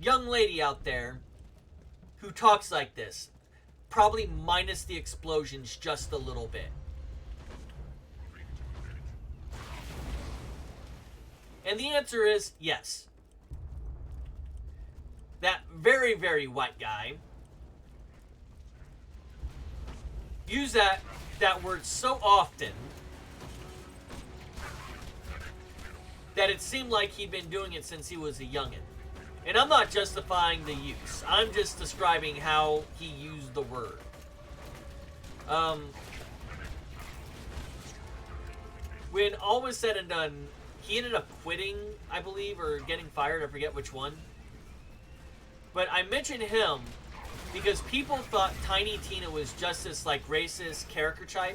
young lady out there who talks like this, probably minus the explosions just a little bit? And the answer is yes. That very, very white guy used that word so often that it seemed like he'd been doing it since he was a youngin'. And I'm not justifying the use. I'm just describing how he used the word. When all was said and done, he ended up quitting, I believe, or getting fired. I forget which one. But I mentioned him because people thought Tiny Tina was just this like racist caricature.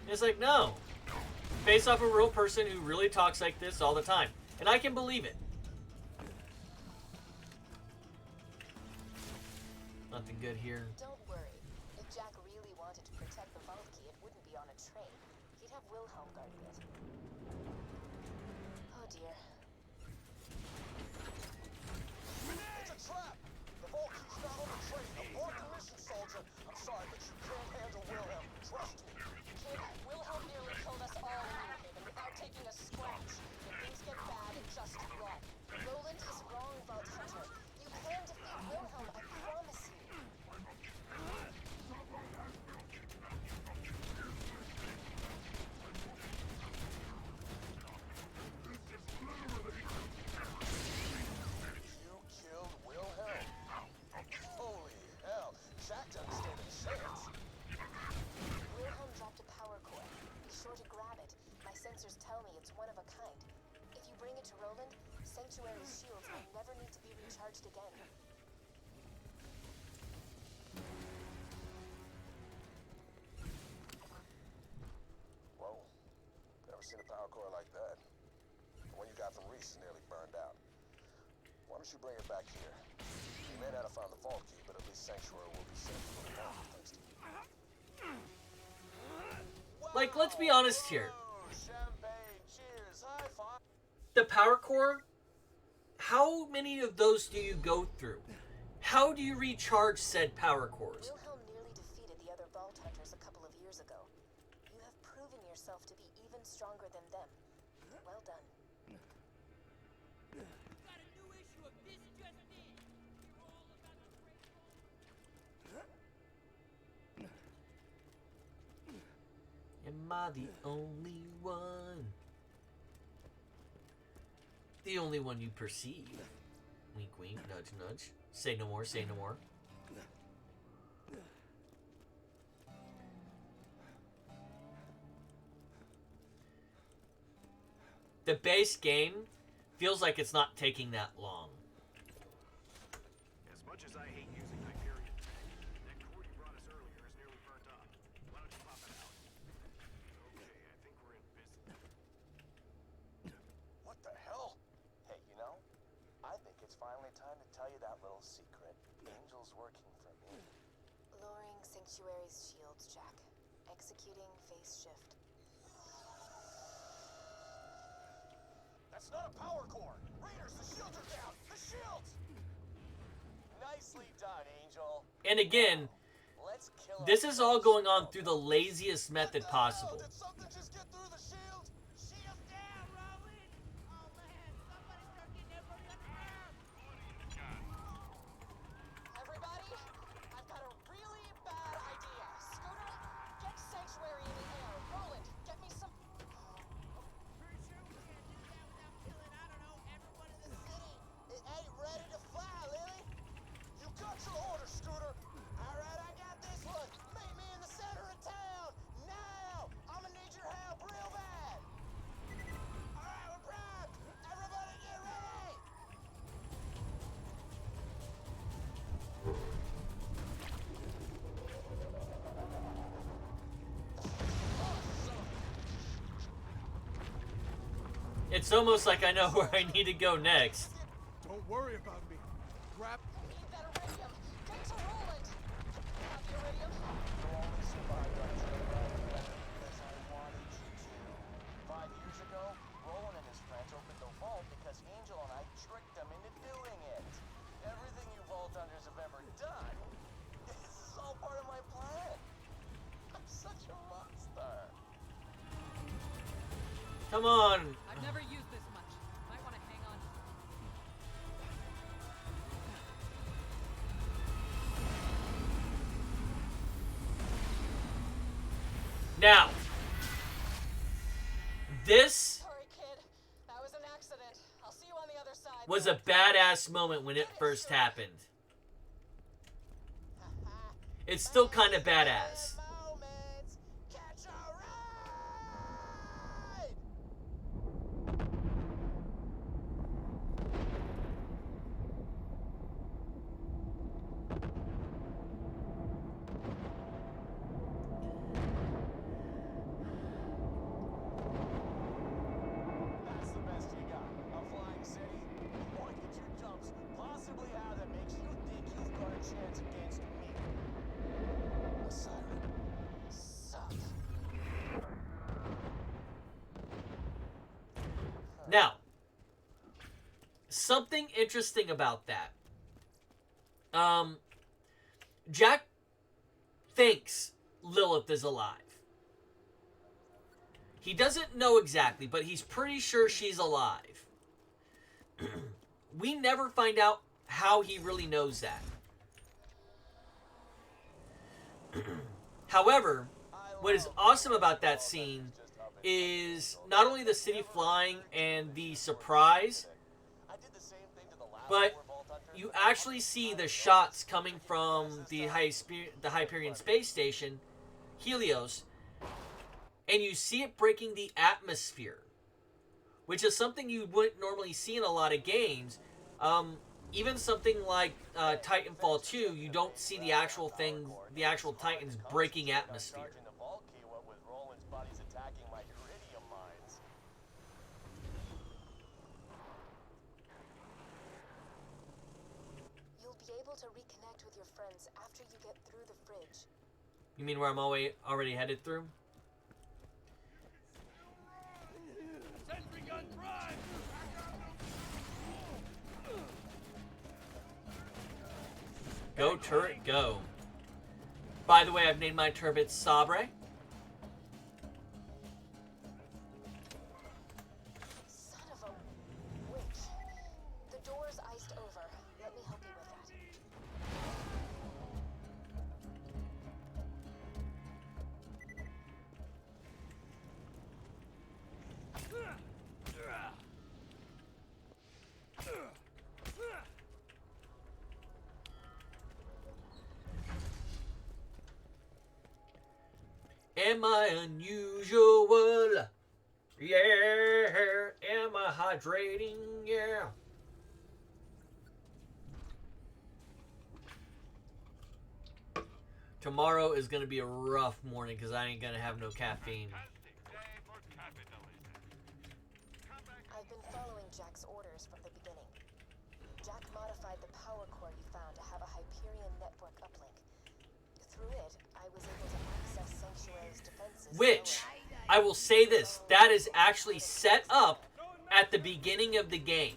It's like, no. Based off a real person who really talks like this all the time. And I can believe it. Nothing good here. Don't worry. If Jack really wanted to protect the vault key, it wouldn't be on a train. He'd have Wilhelm guarding it. Oh dear. It's a trap! The vault key's not on the train. Abort the mission, soldier. I'm sorry, but you can't handle Wilhelm. Trust me. Kid, Wilhelm nearly killed us all in New Haven without taking a scratch. If things get bad, just run. Roland is wrong, Vault Hunter. You can defeat Wilhelm, I promise you. You killed Wilhelm. Holy hell. Jack doesn't stand a chance. Wilhelm dropped a power core. Be sure to grab it. My sensors tell me it's one of a kind. If you bring it to Roland, Sanctuary's shields will never need to be recharged again. Whoa. Never seen a power core like that. The one you got from Reese is nearly burned out. Why don't you bring it back here? You may not have found the vault key, but at least Sanctuary will be safe for the moment, thanks to you. Like, let's be honest here. Champagne, cheers, high five. The power core, how many of those do you go through? How do you recharge said power cores? Wilhelm nearly defeated the other Vault Hunters a couple of years ago. You have proven yourself to be even stronger than them. Well done. Got a new issue of This Just In. Hear all about the great Am I the only one? The only one you perceive. Wink, wink, nudge, Nudge, nudge. Say no more, say no more. The base game feels like it's not taking that long. As much as I hate using Hyperion, that core you brought us earlier is nearly burnt up. Why don't you pop it out? Okay, I think we're in business. What the hell? Hey, you know, I think it's finally time to tell you that little secret. Angel's working for me. Lowering Sanctuary's shields, Jack. Executing phase shift. That's not a power core! Raiders, the shields are down! The shields! Nicely done, Angel. And again, Let's kill this is all going on through the laziest method possible. Did something just get through the shield? Shields down, Roland! Oh man, somebody start getting everybody on the ground! Everybody, I've got a really bad idea. Scooter, get Sanctuary in the air. Roland, get me some... Pretty sure we can't do that without killing, I don't know, everyone in the city. It ain't ready to fly, Lily. You got your order, Scooter. All right, I got this one. Meet me in the center of town. Now! I'm gonna need your help real bad. All right, we're primed. Everybody get ready. It's almost like I know where I need to go next. Don't worry about me. Grab. Need that iridium. Get to Roland. Have the iridium? You only survived on Joyride because I wanted you to. 5 years ago, Roland and his friends opened the vault because Angel and I tricked them into doing it. Everything you Vault Hunters have ever done, this is all part of my plan. I'm such a monster. Come on. I've never used this much. Might want to hang on. Now, this Sorry, kid. That was an accident. I'll see you on the other side. was a badass moment when it first happened. It's still kind of badass. Moments. Catch a ride. That's the best you got. A flying city? What did you jumps possibly have that makes you think you've got a chance against me? A siren. Suck. Now, something interesting about that. Jack thinks Lilith is alive. He doesn't know exactly, but he's pretty sure she's alive. We never find out how he really knows that. However, what is awesome about that scene is not only the city flying and the surprise, I did the same thing to the last but four Vault Hunters. you actually see the shots coming from the Hyperion space station, Helios, and you see it breaking the atmosphere, which is something you wouldn't normally see in a lot of games. Even something like Titanfall 2, you don't see the actual Titans breaking atmosphere. Charging the vault key, what with Roland's buddies attacking my iridium mines. You'll be able to reconnect with your friends after you get through the fridge. You mean where I'm already headed through? Sentry gun prime. Go, turret, go. By the way, I've named my turret Sabre. Son of a witch. The door's iced over. Let me help you with that. Am I unusual? Yeah. Am I hydrating? Yeah. Tomorrow is going to be a rough morning because I ain't going to have no caffeine. I've been following Jack's orders from the beginning. Jack modified the power core you found to have a Hyperion network uplink. Through it, I was able to access Sanctuary's defenses. Which, I will say this, that is actually set up at the beginning of the game.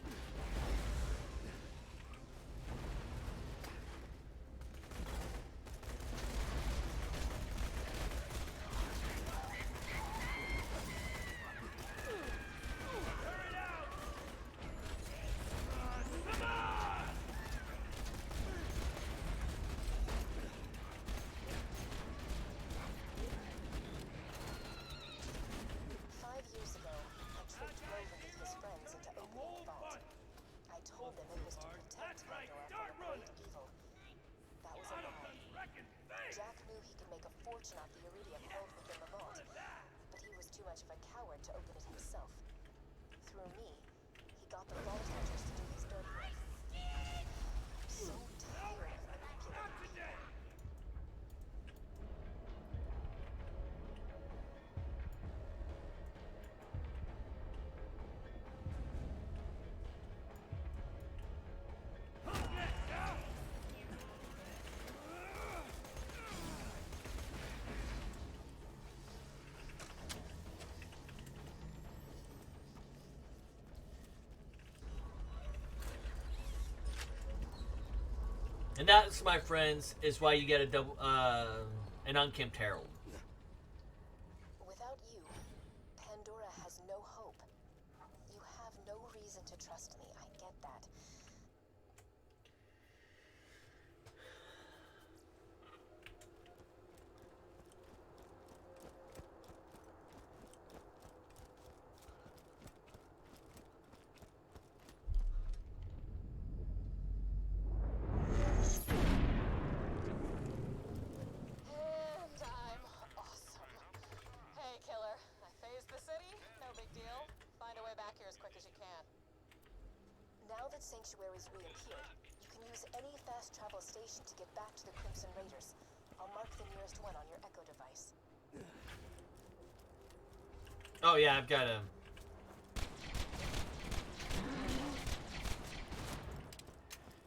Jack knew he could make a fortune off the iridium held within the vault, but he was too much of a coward to open it himself. Through me, he got the vault hunters to do his dirty work. I'm so tired of manipulating people. And that, my friends, is why you get a double, an unkempt herald. Without you, Pandora has no hope. You have no reason to trust me. I get that. And I'm awesome. Hey, killer. I phased the city. No big deal. Find a way back here as quick as you can. Now that Sanctuary's reappeared, you can use any fast travel station to get back to the Crimson Raiders. I'll mark the nearest one on your Echo device. Oh yeah, I've got a...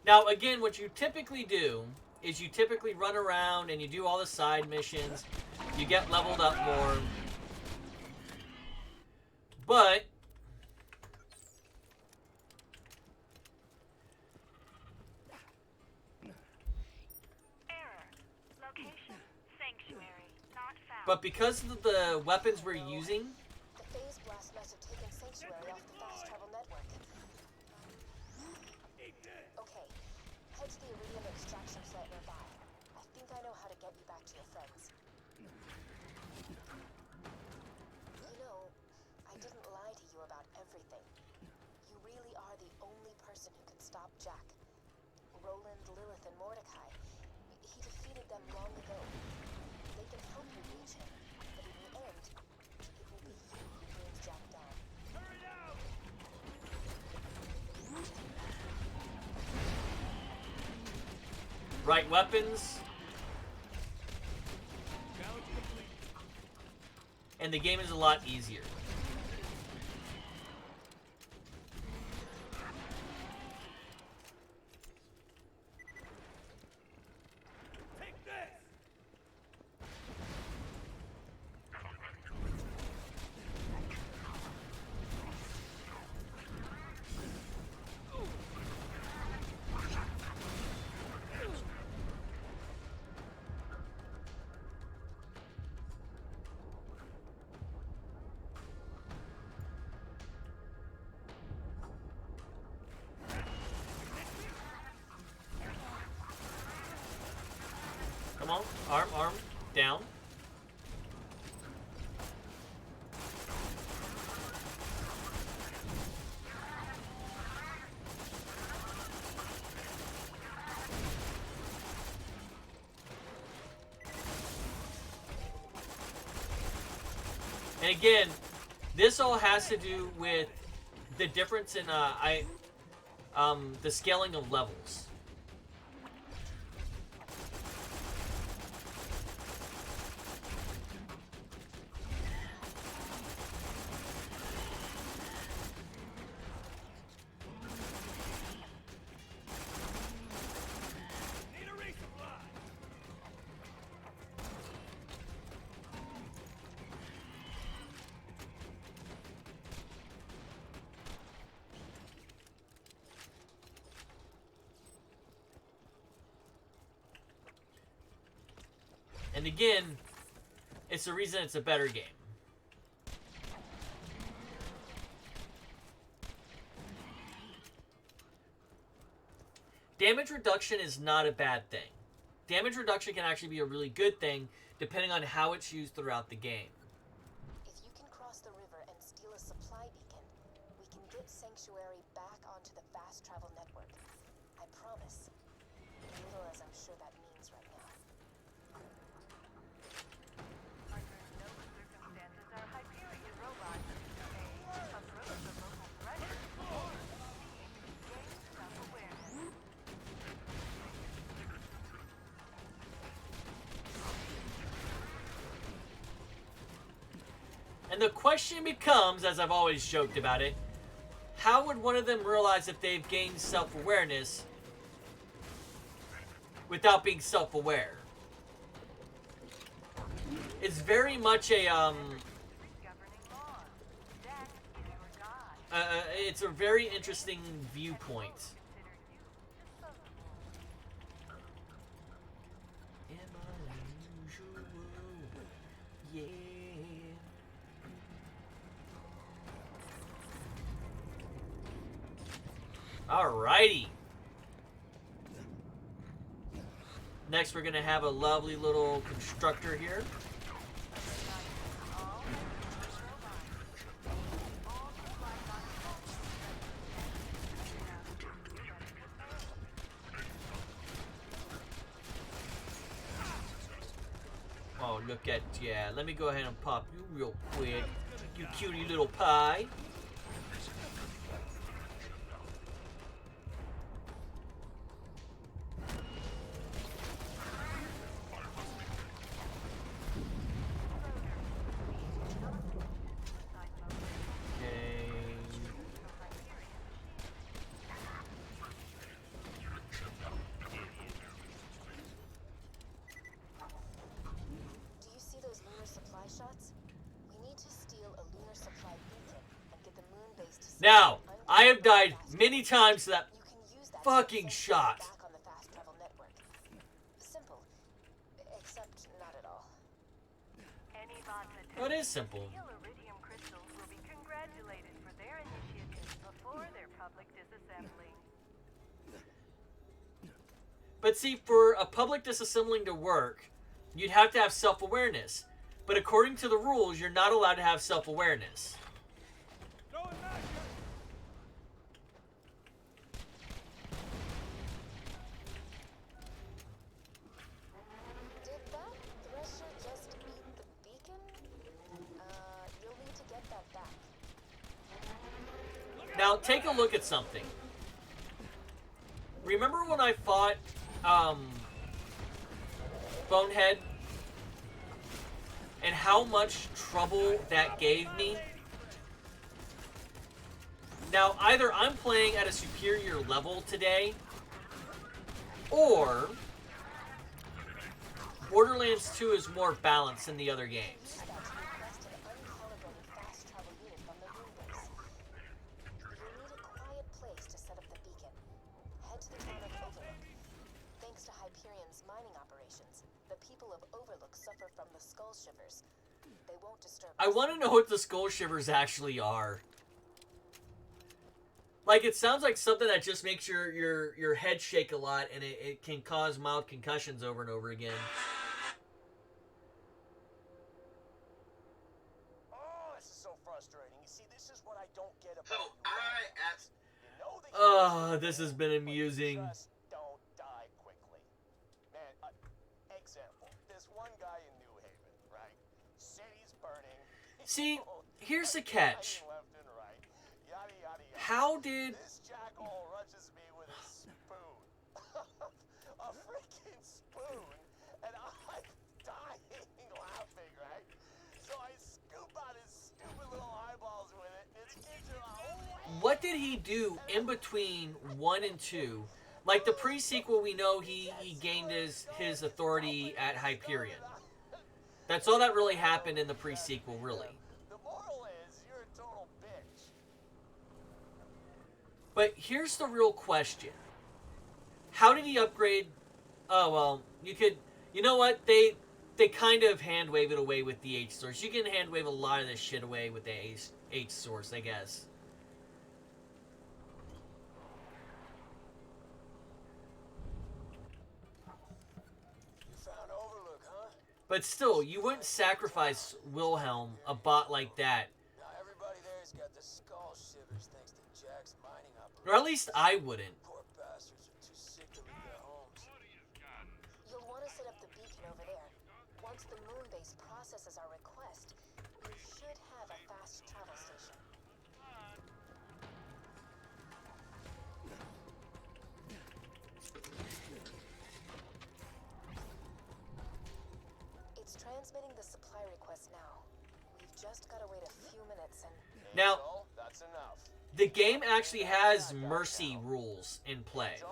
Now again, what you typically do is you typically run around and you do all the side missions. You get leveled up more. But Error. Location. Sanctuary. Not found. but because of the weapons we're using, The phase blast must have taken Sanctuary off the fast travel network. Okay, head to the iridium extraction plant nearby. I think I know how to get you back to your friends. You know, I didn't lie to you about everything. You really are the only person who can stop Jack. Roland, Lilith, and Mordecai. He defeated them long ago. They can help you reach him, but in the end, it will be you who brings Jack down. right weapons, and the game is a lot easier. Come on, arm, down. And again, this all has to do with the difference in the scaling of levels. And again, it's the reason it's a better game. Damage reduction is not a bad thing. Damage reduction can actually be a really good thing depending on how it's used throughout the game. If you can cross the river and steal a supply beacon, we can get Sanctuary back onto the fast travel network. I promise. Little as I'm sure that means right now. Under no circumstances are Hyperion robots A. approach the local threat, or B. gain self-awareness. And the question becomes, as I've always joked about it, how would one of them realize if they've gained self-awareness without being self-aware? It's very much a Governing law. Jack is your god. it's a very interesting viewpoint. Consider you disposable. Am I unusual? Yeah. Alrighty. Next, we're gonna have a lovely little constructor here. Oh, look at, yeah, let me go ahead and pop you real quick. You cutie little pie. Do you see those lunar supply shots? We need to steal a lunar supply beacon and get the moon base to send Now, an I have died fast many times to that You can use that fucking to send shot. back on the fast travel network. Simple, except not at all. Any bots Oh, it attempting is simple. to steal iridium crystals will be congratulated for their initiative before their public disassembling. But see, for a public disassembling to work, you'd have to have self-awareness. But according to the rules, you're not allowed to have self-awareness. Did that thresher just eat the beacon? You'll need to get that back. Now, take a look at something. Remember when I fought Bonehead? And how much trouble that gave me? Now, either I'm playing at a superior level today, or Borderlands 2 is more balanced than the other games. Use that to request an uncalibrated fast travel unit from the moon base. You'll need a quiet place to set up the beacon. Head to the town of Overlook. Thanks to Hyperion's mining operations, the people of Overlook suffer from the skull shivers. They won't disturb I us. want to know what the skull shivers actually are. Like, it sounds like something that just makes your head shake a lot, and it can cause mild concussions over and over again. Oh, this is so frustrating. You see, this is what I don't get about So you. I asked. You know that Oh, this has been amusing. Just don't die quickly. Man, example. This one guy in New Haven, right? City's burning. See, here's the catch. Left and right. Yada, yada, yada. How did... This jackal rushes me with a spoon. A freaking spoon. And I'm dying laughing, right? So I scoop out his stupid little eyeballs with it. And it gives you a... What did he do in between 1 and 2? Like the pre-sequel, we know he gained his authority at Hyperion. That's all that really happened in the pre-sequel, really. The moral is, you're a total bitch. But here's the real question. How did he upgrade... Oh, well, you know what? They kind of hand-wave it away with the H-Source. You can hand-wave a lot of this shit away with the H-Source, I guess. But still, you wouldn't sacrifice Wilhelm, a bot like that. Now everybody there's got the skull shivers thanks to Jack's mining operation. Or at least I wouldn't. Poor bastards are too sick to leave their homes. You'll want to set up the beacon over there. Once the moon base processes our request, you should have a fast travel station. It's transmitting the supply request now. We've just got to wait a few minutes and... Now, That's enough. the game actually has mercy rules in play. We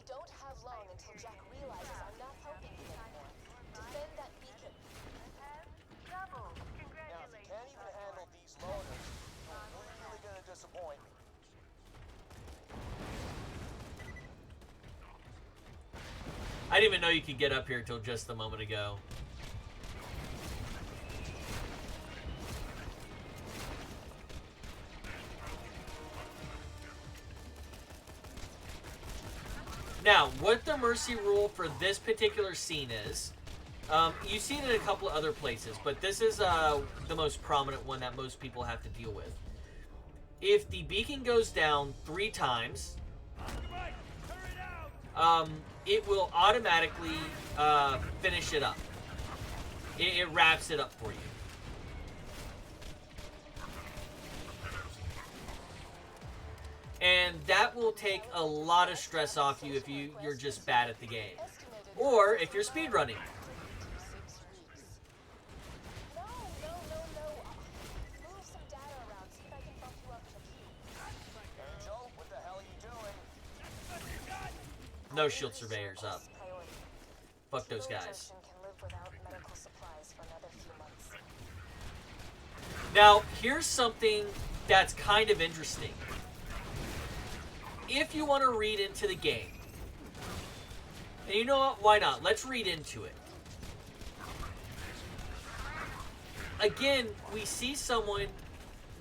don't have long until Jack realizes I'm not helping you anymore. Defend that beacon. Double. Now, if you Congratulations. can't even handle these loaders, you're really gonna disappoint me. I didn't even know you could get up here till just a moment ago. Now, what the mercy rule for this particular scene is, you see it in a couple of other places, but this is the most prominent one that most people have to deal with. If the beacon goes down 3 times, it will automatically finish it up. It wraps it up for you. And that will take a lot of stress off you if you're just bad at the game. Or if you're speedrunning. No. Move some data around, see if I can bump you up in the queue. Angel, what the hell are you doing? No shield surveyors up. Priority. Fuck those Fuel guys. Junction can live without medical supplies for another few months. Now, here's something that's kind of interesting. If you want to read into the game, and you know what, why not? Let's read into it. Again, we see someone,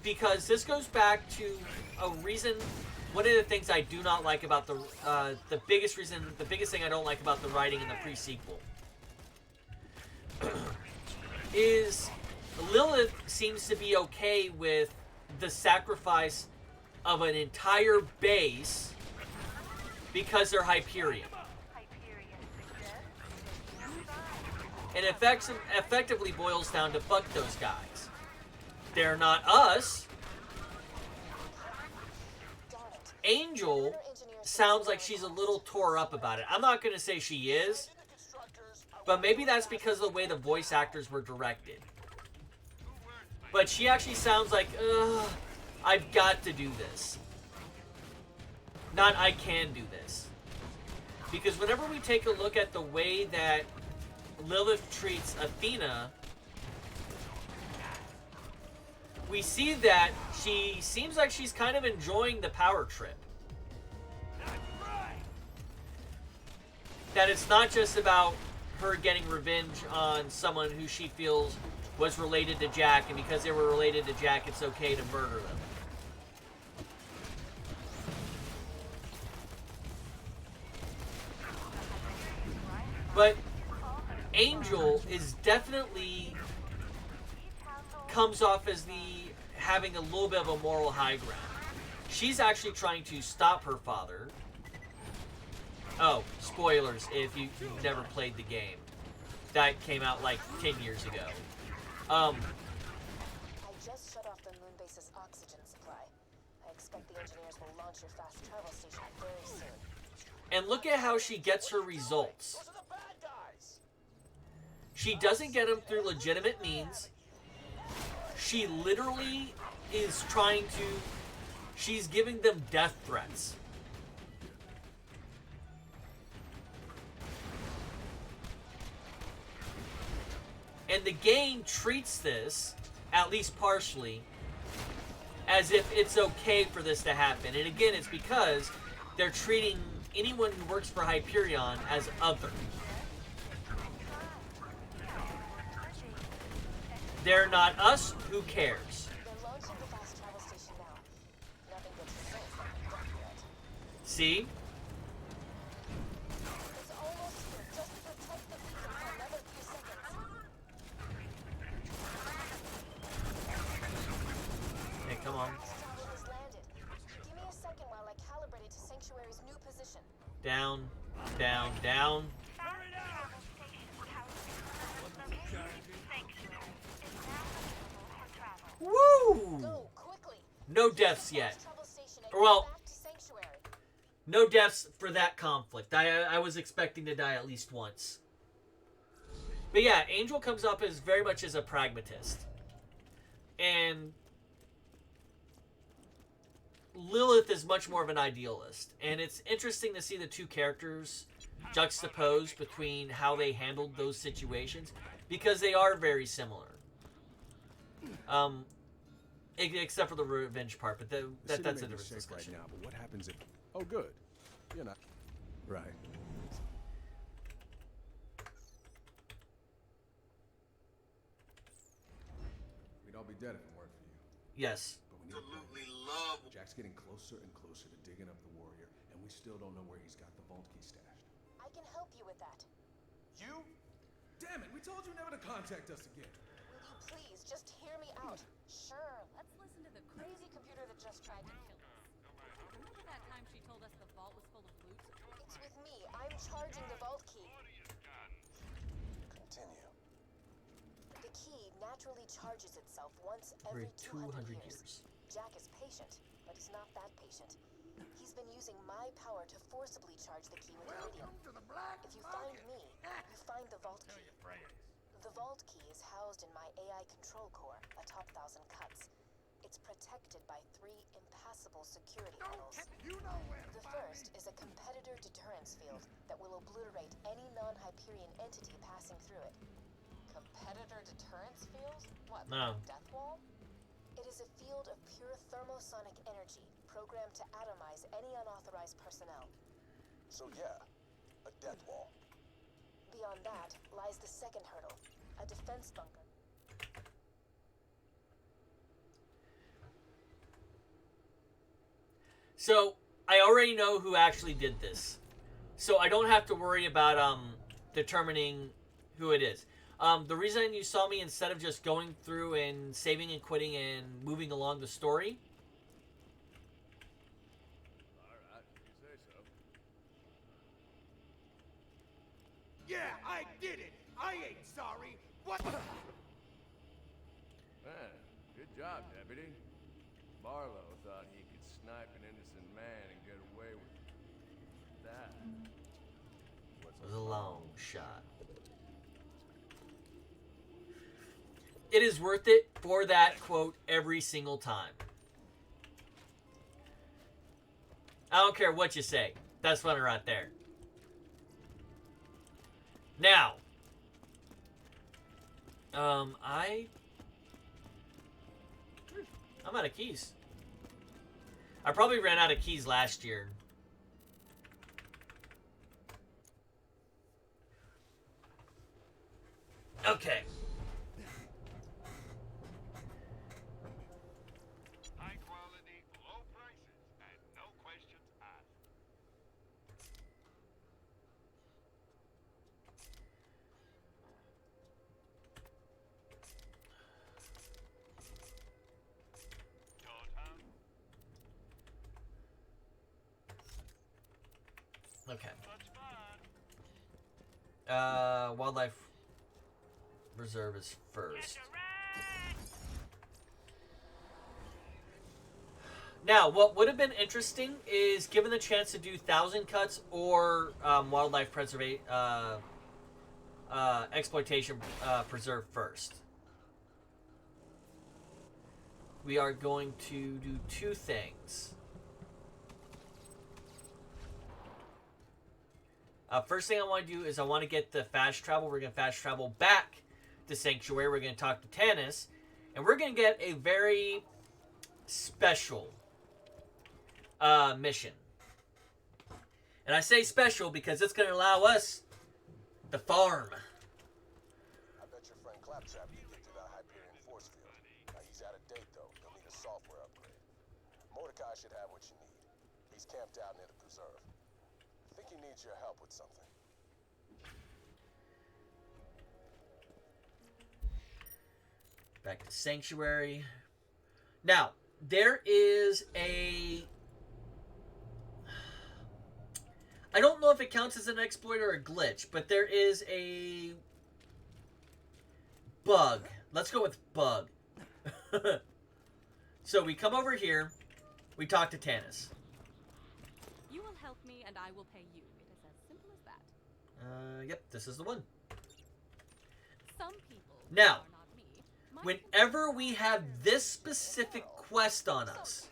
because this goes back to a reason. One of the things I do not like about the biggest thing I don't like about the writing in the pre-sequel is Lilith seems to be okay with the sacrifice of an entire base because they're Hyperion. And effectively boils down to fuck those guys. They're not us. Angel sounds like she's a little tore up about it. I'm not going to say she is, but maybe that's because of the way the voice actors were directed. But she actually sounds like, ugh, I've got to do this. Not I can do this. Because whenever we take a look at the way that Lilith treats Athena, we see that she seems like she's kind of enjoying the power trip. That it's not just about her getting revenge on someone who she feels was related to Jack, and because they were related to Jack, it's okay to murder them. But Angel is definitely comes off as having a little bit of a moral high ground. She's actually trying to stop her father. Oh, spoilers if you've never played the game. That came out like 10 years ago. I just shut off the moon base's oxygen supply. I expect the engineers will launch your fast travel station very soon. And look at how she gets her results. Those are the bad guys. She doesn't get them through legitimate means. She literally is trying to... She's giving them death threats. And the game treats this, at least partially, as if it's okay for this to happen. And again, it's because they're treating anyone who works for Hyperion as other. They're not us, who cares? They're launching the fast travel station now. Nothing gets results like a death threat. See? It's almost here. Just protect the beacon for another few seconds. Hey, come on. Fast travel has landed. Give me a second while I calibrate it to Sanctuary's new position. Down, down, down. Fast travel station tower. Location sanctuary is now available for travel. Woo! Go, quickly. No deaths yet. Fast travel station and Well- get back to Sanctuary. No deaths for that conflict. I was expecting to die at least once. But yeah, Angel comes up as very much as a pragmatist. And Lilith is much more of an idealist. And it's interesting to see the two characters juxtaposed between how they handled those situations, because they are very similar. Except for the revenge part, but The city that's a may be different safe discussion. right now, but what happens if... Oh, good. You're not... Right. We'd all be dead if it weren't for you. Yes. But we need a plan. Absolutely love. Jack's getting closer and closer to digging up the warrior, and we still don't know where he's got the vault key stashed. I can help you with that. You? Damn it, we told you never to contact us again. Will you please just hear me out? Sure, let's listen to the crazy computer that just tried to kill us. Remember that time she told us the vault was full of loot? It's with me. I'm charging the vault key. Continue. The key naturally charges itself once Every every 200 200 years. Jack is patient, but he's not that patient. He's been using my power to forcibly charge the key with iridium. If you find me, you find the vault key. The vault key is housed in my AI control core atop Thousand Cuts. It's protected by 3 impassable security tunnels. The first is a competitor deterrence field that will obliterate any non-Hyperion entity passing through it. Competitor deterrence field? What, No. like Death Wall? It is a field of pure thermosonic energy programmed to atomize any unauthorized personnel. So yeah, a death wall. Beyond that lies the second hurdle, a defense bunker. So, I already know who actually did this. So, I don't have to worry about determining who it is. The reason you saw me, instead of just going through and saving and quitting and moving along the story, Alright, you say so. Yeah, I did it. I ain't sorry. What? Man, good job, Deputy. Barlow thought he could snipe an innocent man and get away with that. it was a long shot. It is worth it for that quote every single time. I don't care what you say. That's funny right there. Now, I'm out of keys. I probably ran out of keys last year. Okay. High quality, low prices, and no questions asked. Okay. That's fine. Wildlife Reserve is first. Get ready! Now, what would have been interesting is given the chance to do 1,000 cuts or wildlife exploitation preserve first. We are going to do two things. First thing I want to do is I want to get the fast travel. We're going to fast travel back to Sanctuary. We're going to talk to Tanis. And we're going to get a very special mission. And I say special because it's going to allow us to farm. I bet your friend Claptrap can get to that Hyperion force field. Now, he's out of date, though. You'll need a software upgrade. Mordecai should have what you need. He's camped out near the preserve. I think he needs your help with something. Back to Sanctuary. Now, there is a... I don't know if it counts as an exploit or a glitch, but there is a bug. Let's go with bug. So we come over here. We talk to Tanis. You will help me and I will pay you. It is as simple as that. Yep, this is the one. Some people Now, who are not me, might whenever we have this specific quest on us,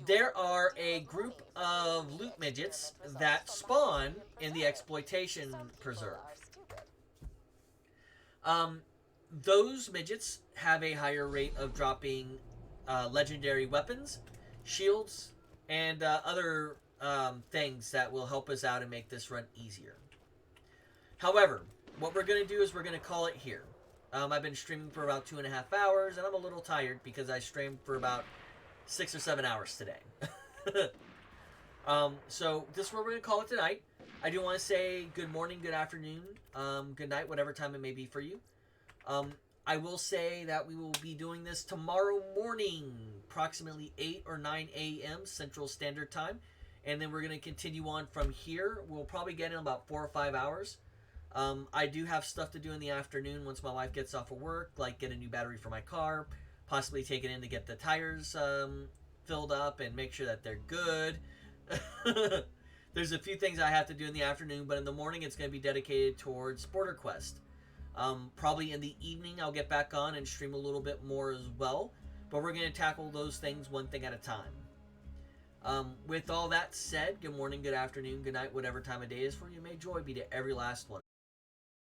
there are a group of loot midgets that spawn in the exploitation preserve. Those midgets have a higher rate of dropping legendary weapons, shields, and other things that will help us out and make this run easier. However, what we're going to do is we're going to call it here. I've been streaming for about 2.5 hours, and I'm a little tired because I streamed for about 6 or 7 hours today. So this is where we're going to call it tonight. I do want to say good morning, good afternoon, good night, whatever time it may be for you. I will say that we will be doing this tomorrow morning, approximately 8 or 9 a.m. Central Standard Time. And then we're going to continue on from here. We'll probably get in about 4 or 5 hours. I do have stuff to do in the afternoon once my wife gets off of work, like get a new battery for my car, possibly take it in to get the tires filled up and make sure that they're good. There's a few things I have to do in the afternoon, but in the morning it's going to be dedicated towards BorderQuest. Probably in the evening I'll get back on and stream a little bit more as well, but we're going to tackle those things one thing at a time. With all that said, good morning, good afternoon, good night, whatever time of day is for you. May joy be to every last one.